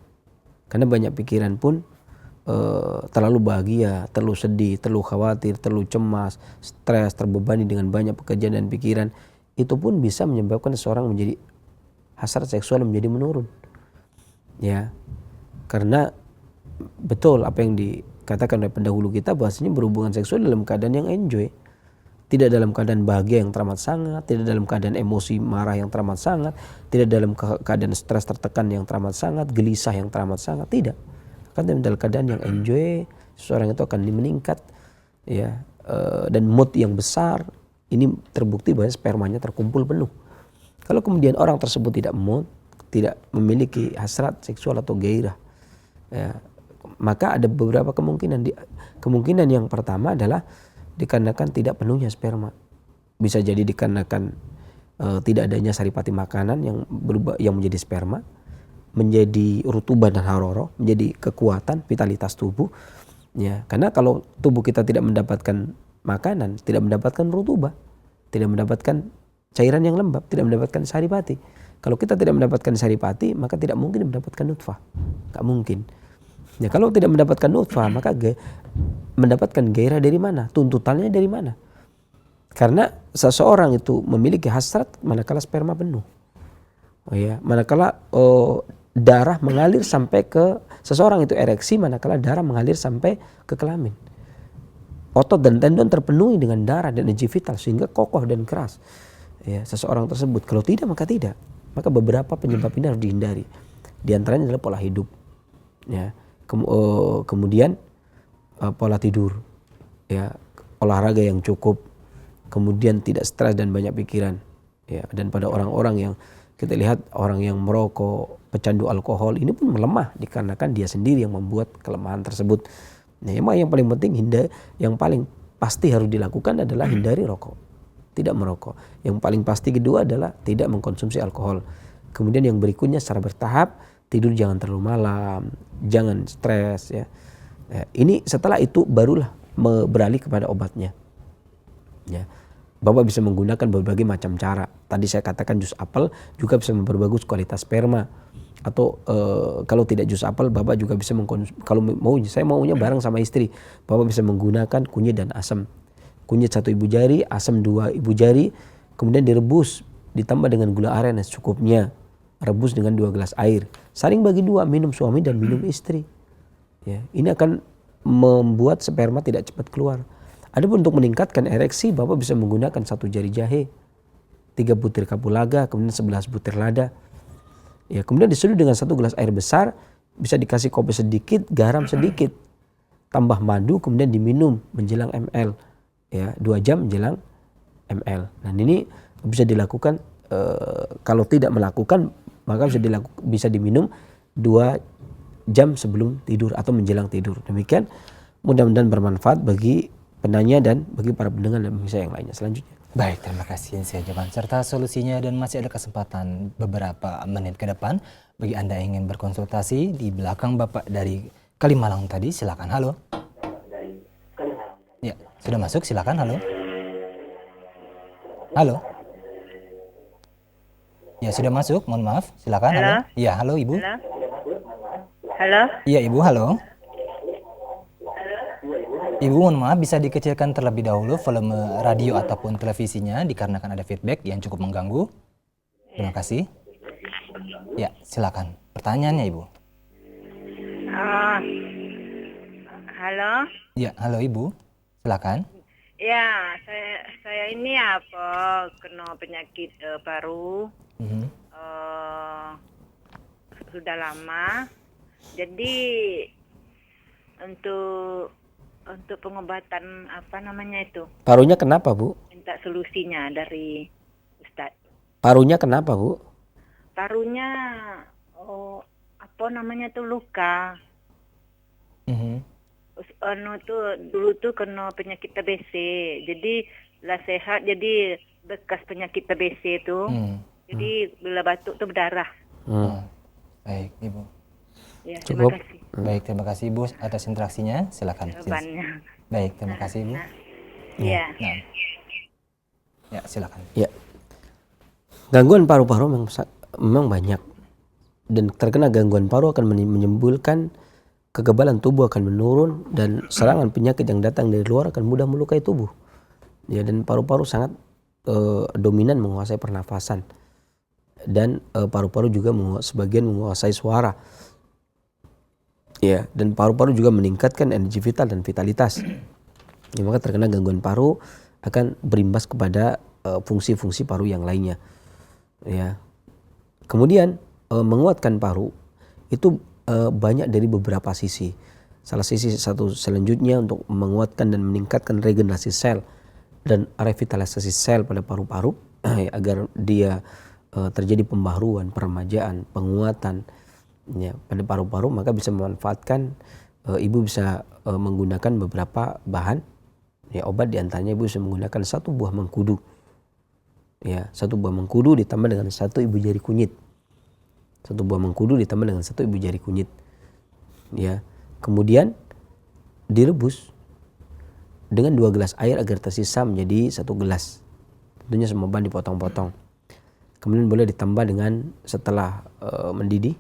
Karena banyak pikiran pun terlalu bahagia, terlalu sedih, terlalu khawatir, terlalu cemas, stres, terbebani dengan banyak pekerjaan dan pikiran, itu pun bisa menyebabkan seseorang menjadi hasrat seksual menjadi menurun, ya. Karena betul apa yang dikatakan oleh pendahulu kita, bahwasanya berhubungan seksual dalam keadaan yang enjoy, tidak dalam keadaan bahagia yang teramat sangat, tidak dalam keadaan emosi marah yang teramat sangat, tidak dalam keadaan stres tertekan yang teramat sangat, gelisah yang teramat sangat, tidak. Kan dalam keadaan yang enjoy, seseorang itu akan meningkat, ya, dan mood yang besar. Ini terbukti bahwa spermanya terkumpul penuh. Kalau kemudian orang tersebut tidak mood, tidak memiliki hasrat seksual atau gairah, ya, maka ada beberapa kemungkinan. Kemungkinan yang pertama adalah dikarenakan tidak penuhnya sperma. Bisa jadi dikarenakan tidak adanya saripati makanan yang berubah, yang menjadi sperma, menjadi rutubah dan haroro, menjadi kekuatan vitalitas tubuh, ya. Karena kalau tubuh kita tidak mendapatkan makanan, tidak mendapatkan rutubah, tidak mendapatkan cairan yang lembab, tidak mendapatkan saripati. Kalau kita tidak mendapatkan saripati, maka tidak mungkin mendapatkan nutfah, nggak mungkin. Ya, kalau tidak mendapatkan nutfah, maka mendapatkan gairah dari mana? Tuntutannya dari mana? Karena seseorang itu memiliki hasrat manakala sperma penuh, oh ya, manakala darah mengalir sampai ke seseorang itu ereksi manakala darah mengalir sampai ke kelamin. Otot dan tendon terpenuhi dengan darah dan energi vital sehingga kokoh dan keras, ya, seseorang tersebut. Kalau tidak, maka tidak. Maka beberapa penyebab ini harus dihindari. Di antaranya adalah pola hidup, ya. Kemudian pola tidur, ya, olahraga yang cukup, kemudian tidak stres dan banyak pikiran, ya. Dan pada orang-orang yang kita lihat, orang yang merokok, pecandu alkohol, ini pun melemah dikarenakan dia sendiri yang membuat kelemahan tersebut. Nah, yang paling penting yang paling pasti harus dilakukan adalah hindari rokok, tidak merokok. Yang paling pasti kedua adalah tidak mengkonsumsi alkohol. Kemudian yang berikutnya secara bertahap, tidur jangan terlalu malam, jangan stres, ya. Ini setelah itu barulah beralih kepada obatnya, ya. Bapak bisa menggunakan berbagai macam cara. Tadi saya katakan jus apel juga bisa memperbagus kualitas sperma. Atau kalau tidak jus apel, Bapak juga bisa kalau saya maunya bareng sama istri, Bapak bisa menggunakan kunyit dan asam. Kunyit 1 ibu jari, asam 2 ibu jari, kemudian direbus, ditambah dengan gula aren secukupnya. Rebus dengan 2 gelas air. Saling bagi 2, minum suami dan minum istri. Ya, ini akan membuat sperma tidak cepat keluar. Adapun untuk meningkatkan ereksi, Bapak bisa menggunakan 1 jari jahe, 3 butir kapulaga, kemudian 11 butir lada. Ya, kemudian diseduh dengan 1 gelas air besar, bisa dikasih kopi sedikit, garam sedikit, tambah madu, kemudian diminum menjelang ml. Ya, 2 jam menjelang ml. Nah, ini bisa dilakukan, kalau tidak melakukan, maka bisa diminum 2 jam sebelum tidur atau menjelang tidur. Demikian, mudah-mudahan bermanfaat bagi penanya dan bagi para pendengar dan pemirsa yang lainnya selanjutnya. Baik, terima kasih Saya Jaman serta solusinya, dan masih ada kesempatan beberapa menit ke depan bagi Anda yang ingin berkonsultasi. Di belakang Bapak dari Kalimalang tadi, silakan. Halo. Ya, sudah masuk, silakan. Halo. Halo. Ya, sudah masuk, mohon maaf, silakan. Halo. Ya, halo Ibu. Halo. Halo. Iya Ibu, halo. Ibu, mohon maaf, bisa dikecilkan terlebih dahulu volume radio ataupun televisinya dikarenakan ada feedback yang cukup mengganggu. Terima kasih. Ya, silakan. Pertanyaannya Ibu. Halo. Ya, halo Ibu. Silakan. Ya, saya ini kena penyakit paru. Sudah lama. Jadi untuk pengobatan itu? Parunya kenapa, Bu? Minta solusinya dari Ustadz. Parunya kenapa, Bu? Parunya luka. Dulu tuh kena penyakit TBC. Jadi lah sehat, jadi bekas penyakit TBC itu. Jadi bila batuk tuh berdarah. Baik, Ibu. Ya, Cukup. terima kasih Baik, terima kasih Ibu atas interaksinya. Silakan. jawabannya. Baik, terima kasih Ibu. Iya. Nah. Ya, silakan. Ya, gangguan paru-paru memang banyak, dan terkena gangguan paru akan menimbulkan kekebalan tubuh akan menurun, dan serangan penyakit yang datang dari luar akan mudah melukai tubuh. Ya, dan paru-paru sangat dominan menguasai pernafasan, dan paru-paru juga sebagian menguasai suara. Ya, dan paru-paru juga meningkatkan energi vital dan vitalitas. Ya, maka terkena gangguan paru akan berimbas kepada fungsi-fungsi paru yang lainnya. Ya, kemudian menguatkan paru itu banyak dari beberapa sisi. Salah sisi satu selanjutnya untuk menguatkan dan meningkatkan regenerasi sel dan revitalisasi sel pada paru-paru agar dia terjadi pembaharuan, peremajaan, penguatan ya pada paru-paru, maka bisa memanfaatkan ibu bisa menggunakan beberapa bahan ya obat, diantaranya ibu bisa menggunakan 1 buah mengkudu ya, 1 buah mengkudu ditambah dengan 1 ibu jari kunyit, 1 buah mengkudu ditambah dengan 1 ibu jari kunyit ya, kemudian direbus dengan 2 gelas air agar tersisa menjadi 1 gelas, tentunya semua bahan dipotong-potong. Kemudian boleh ditambah dengan setelah mendidih,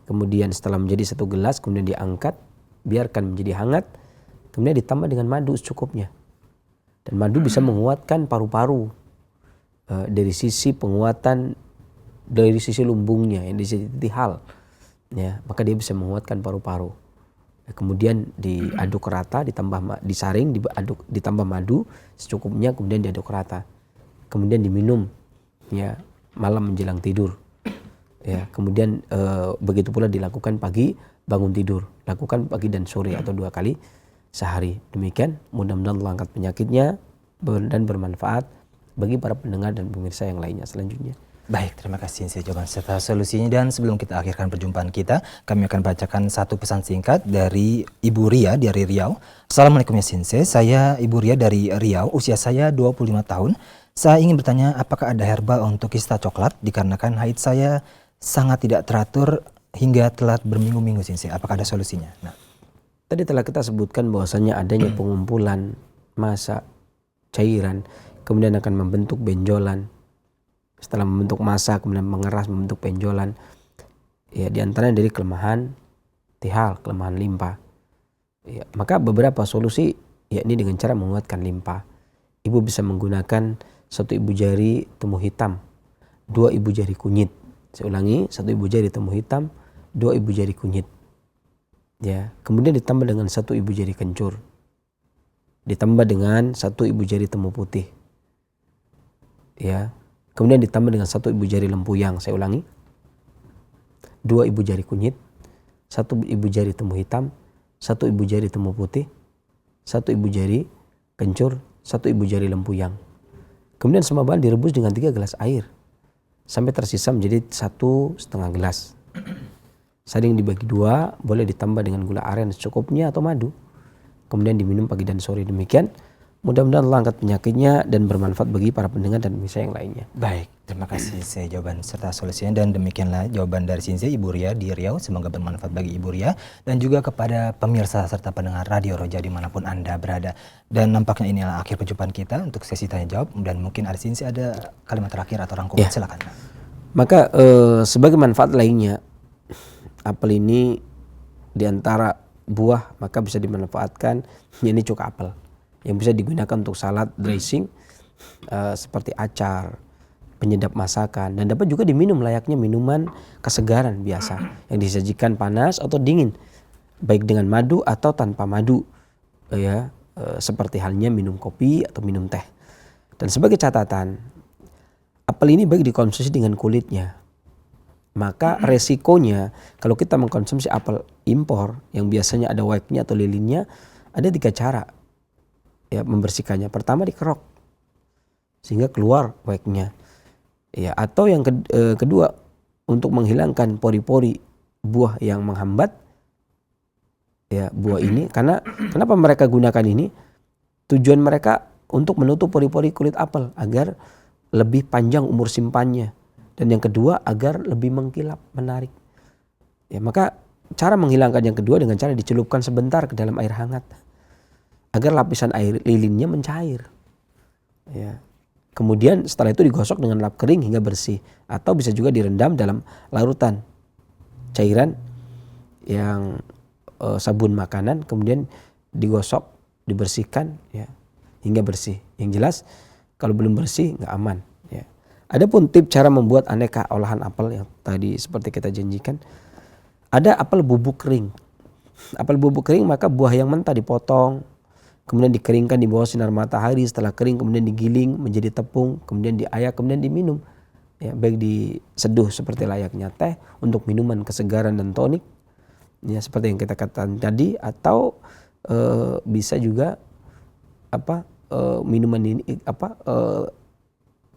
kemudian setelah menjadi 1 gelas kemudian diangkat, biarkan menjadi hangat, kemudian ditambah dengan madu secukupnya. Dan madu bisa menguatkan paru-paru dari sisi penguatan, dari sisi lumbungnya, yang di sisi tihal ya, maka dia bisa menguatkan paru-paru. Kemudian diaduk rata, disaring, ditambah madu secukupnya, kemudian diaduk rata, kemudian diminum ya malam menjelang tidur ya. Kemudian begitu pula dilakukan pagi bangun tidur, lakukan pagi dan sore atau 2 kali sehari. Demikian mudah-mudahan Allah angkat penyakitnya dan bermanfaat bagi para pendengar dan pemirsa yang lainnya selanjutnya. Baik, terima kasih Sensei jawaban serta solusinya. Dan sebelum kita akhirkan perjumpaan kita, kami akan bacakan 1 pesan singkat dari Ibu Ria dari Riau. Assalamualaikum ya Sensei, saya Ibu Ria dari Riau, usia saya 25 tahun. Saya ingin bertanya apakah ada herbal untuk kista coklat dikarenakan haid saya sangat tidak teratur hingga telat berminggu-minggu Sensei. Apakah ada solusinya? Nah, tadi telah kita sebutkan bahwasanya adanya pengumpulan massa cairan kemudian akan membentuk benjolan. Setelah membentuk massa kemudian mengeras membentuk benjolan. Ya, diantaranya dari kelemahan tihal, kelemahan limpa. Ya, maka beberapa solusi yakni dengan cara menguatkan limpa. Ibu bisa menggunakan 1 ibu jari temu hitam, 2 ibu jari kunyit. Saya ulangi, 1 ibu jari temu hitam, 2 ibu jari kunyit. Ya, kemudian ditambah dengan 1 ibu jari kencur. Ditambah dengan 1 ibu jari temu putih. Ya. Kemudian ditambah dengan 1 ibu jari lempuyang. Saya ulangi, 2 ibu jari kunyit, 1 ibu jari temu hitam, 1 ibu jari temu putih, 1 ibu jari kencur, 1 ibu jari lempuyang. Kemudian semua bahan direbus dengan 3 gelas air sampai tersisa menjadi 1,5 gelas. Saring dibagi 2, boleh ditambah dengan gula aren secukupnya atau madu. Kemudian diminum pagi dan sore. Demikian mudah-mudahan Allah angkat penyakitnya dan bermanfaat bagi para pendengar dan pemirsa yang lainnya. baik, terima kasih Sensei jawaban serta solusinya. Dan demikianlah jawaban dari Sensei Ibu Ria di Riau. Semoga bermanfaat bagi Ibu Ria dan juga kepada pemirsa serta pendengar Radio Roja dimanapun Anda berada. Dan nampaknya inilah akhir perjumpaan kita untuk sesi tanya jawab. Dan mungkin ada Sensei ada kalimat terakhir atau rangkuman, silakan. Maka sebagai manfaat lainnya, apel ini diantara buah maka bisa dimanfaatkan ini cuka apel yang bisa digunakan untuk salad dressing seperti acar, penyedap masakan, dan dapat juga diminum layaknya minuman kesegaran biasa yang disajikan panas atau dingin, baik dengan madu atau tanpa madu ya, seperti halnya minum kopi atau minum teh. Dan sebagai catatan, apel ini baik dikonsumsi dengan kulitnya. Maka resikonya kalau kita mengkonsumsi apel impor yang biasanya ada white-nya atau lilinnya, ada 3 cara ya membersihkannya. Pertama dikerok sehingga keluar white-nya. Ya, atau yang kedua untuk menghilangkan pori-pori buah yang menghambat ya buah ini. Karena kenapa mereka gunakan ini? Tujuan mereka untuk menutup pori-pori kulit apel agar lebih panjang umur simpannya Dan yang kedua agar lebih mengkilap, menarik. Ya, maka cara menghilangkan yang kedua dengan cara dicelupkan sebentar ke dalam air hangat agar lapisan air lilinnya mencair. Ya. Kemudian setelah itu digosok dengan lap kering hingga bersih, atau bisa juga direndam dalam larutan cairan yang sabun makanan, kemudian digosok, dibersihkan ya hingga bersih. Yang jelas kalau belum bersih nggak aman. Ya. Adapun tip cara membuat aneka olahan apel yang tadi seperti kita janjikan, ada apel bubuk kering. Apel bubuk kering maka buah yang mentah dipotong, kemudian dikeringkan di bawah sinar matahari. Setelah kering kemudian digiling menjadi tepung, kemudian diayak, kemudian diminum. Ya, baik diseduh seperti layaknya teh untuk minuman kesegaran dan tonik. Ya, seperti yang kita katakan tadi, atau bisa juga minuman ini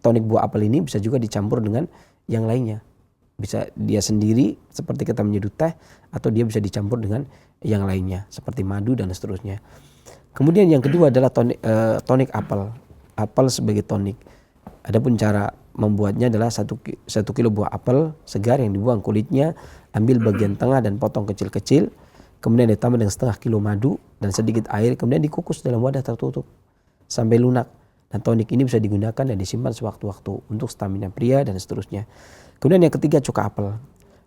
tonik buah apel ini bisa juga dicampur dengan yang lainnya. Bisa dia sendiri seperti kita menyeduh teh, atau dia bisa dicampur dengan yang lainnya seperti madu dan seterusnya. Kemudian yang kedua adalah tonik apel. Apel sebagai tonik. Adapun cara membuatnya adalah 1 kilo buah apel segar yang dibuang kulitnya, ambil bagian tengah dan potong kecil-kecil, kemudian ditambah dengan setengah kilo madu dan sedikit air, kemudian dikukus dalam wadah tertutup sampai lunak. Dan tonik ini bisa digunakan dan disimpan sewaktu-waktu untuk stamina pria dan seterusnya. Kemudian yang ketiga cuka apel.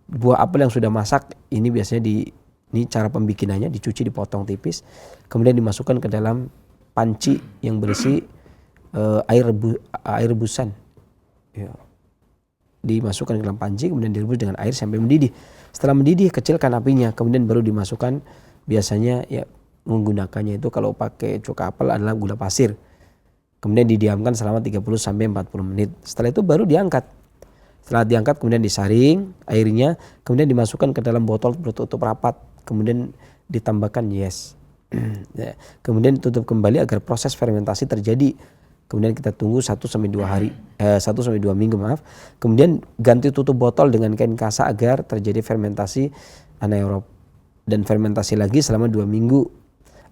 Buah apel yang sudah masak ini biasanya ini cara pembikinannya, dicuci, dipotong tipis, kemudian dimasukkan ke dalam panci yang berisi air rebusan. Ya. Dimasukkan ke dalam panci, kemudian direbus dengan air sampai mendidih. Setelah mendidih, kecilkan apinya, kemudian baru dimasukkan, biasanya ya menggunakannya itu kalau pakai cuka apel adalah gula pasir. Kemudian didiamkan selama 30 sampai 40 menit. Setelah itu baru diangkat. Setelah diangkat kemudian disaring airnya, kemudian dimasukkan ke dalam botol bertutup rapat, kemudian ditambahkan yes. Ya. Kemudian tutup kembali agar proses fermentasi terjadi. Kemudian kita tunggu 1 sampai 2 minggu. Kemudian ganti tutup botol dengan kain kasa agar terjadi fermentasi anaerob, dan fermentasi lagi selama 2 minggu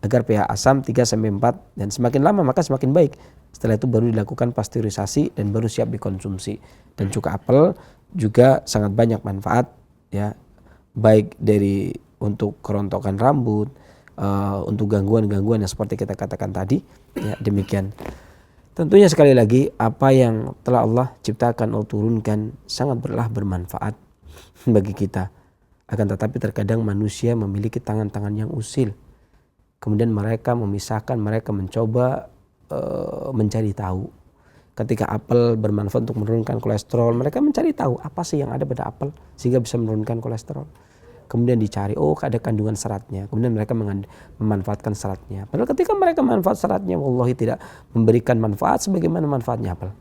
agar pH asam 3 sampai 4, dan semakin lama maka semakin baik. Setelah itu baru dilakukan pasteurisasi dan baru siap dikonsumsi. Dan cuka apel juga sangat banyak manfaat ya, baik dari untuk kerontokan rambut, untuk gangguan-gangguan yang seperti kita katakan tadi ya. Demikian. Tentunya sekali lagi apa yang telah Allah ciptakan, Allah turunkan sangatlah bermanfaat bagi kita. Akan tetapi terkadang manusia memiliki tangan-tangan yang usil. Kemudian mereka memisahkan, mereka mencoba mencari tahu. Ketika apel bermanfaat untuk menurunkan kolesterol, mereka mencari tahu apa sih yang ada pada apel sehingga bisa menurunkan kolesterol. Kemudian dicari, ada kandungan seratnya. Kemudian mereka memanfaatkan seratnya. Padahal ketika mereka manfaat seratnya, wallahi tidak memberikan manfaat sebagaimana manfaatnya apel.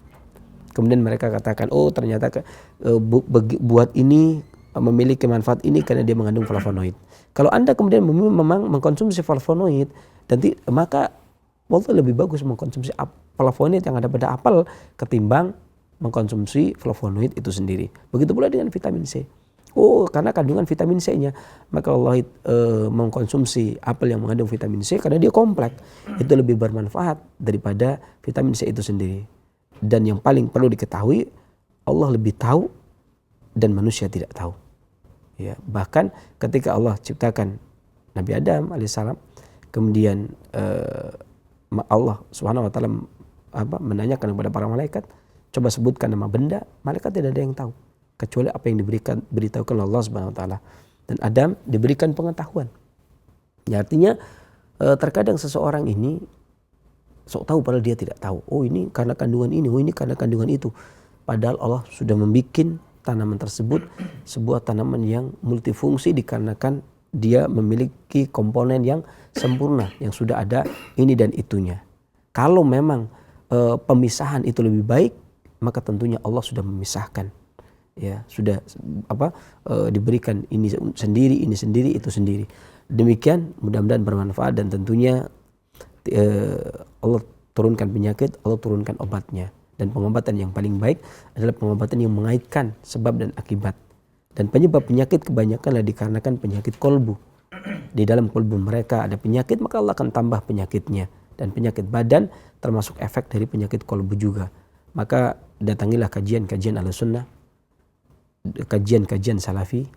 Kemudian mereka katakan, ternyata buat ini memiliki manfaat ini karena dia mengandung flavonoid. Kalau Anda kemudian memang mengkonsumsi flavonoid, maka wallahi lebih bagus mengkonsumsi flavonoid yang ada pada apel ketimbang mengkonsumsi flavonoid itu sendiri. Begitu pula dengan vitamin C. Karena kandungan vitamin C-nya, maka Allah mengkonsumsi apel yang mengandung vitamin C karena dia kompleks. Itu lebih bermanfaat daripada vitamin C itu sendiri. Dan yang paling perlu diketahui, Allah lebih tahu dan manusia tidak tahu. Ya, bahkan ketika Allah ciptakan Nabi Adam alaihissalam, kemudian Allah Subhanahu wa taala menanyakan kepada para malaikat, coba sebutkan nama benda, malaikat tidak ada yang tahu kecuali apa yang diberitahukan Allah Subhanahu wa taala. Dan Adam diberikan pengetahuan. Ya, artinya terkadang seseorang ini sok tahu padahal dia tidak tahu. Ini karena kandungan ini, ini karena kandungan itu. Padahal Allah sudah membuat tanaman tersebut sebuah tanaman yang multifungsi dikarenakan dia memiliki komponen yang sempurna, yang sudah ada ini dan itunya. Kalau memang pemisahan itu lebih baik, maka tentunya Allah sudah memisahkan. Ya, sudah diberikan ini sendiri, itu sendiri. Demikian mudah-mudahan bermanfaat, dan tentunya Allah turunkan penyakit, Allah turunkan obatnya. Dan pengobatan yang paling baik adalah pengobatan yang mengaitkan sebab dan akibat. Dan penyebab penyakit kebanyakan adalah dikarenakan penyakit kolbu. Di dalam kolbu mereka ada penyakit, maka Allah akan tambah penyakitnya. Dan penyakit badan termasuk efek dari penyakit kolbu juga. Maka datangilah kajian-kajian Ahlussunnah kajian-kajian salafi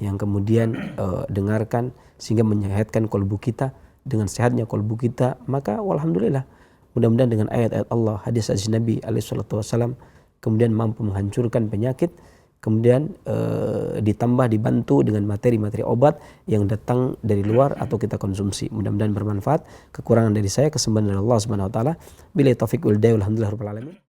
yang kemudian dengarkan sehingga menyehatkan kolbu kita. Dengan sehatnya kolbu kita, maka alhamdulillah, mudah-mudahan dengan ayat-ayat Allah, hadis-hadis Nabi SAW, kemudian mampu menghancurkan penyakit, kemudian ditambah dibantu dengan materi-materi obat yang datang dari luar atau kita konsumsi. Mudah-mudahan bermanfaat. Kekurangan dari saya, kesembahan dari Allah Subhanahu wa taala. Billahi taufiq wal hidayah, alhamdulillah rabbil alamin.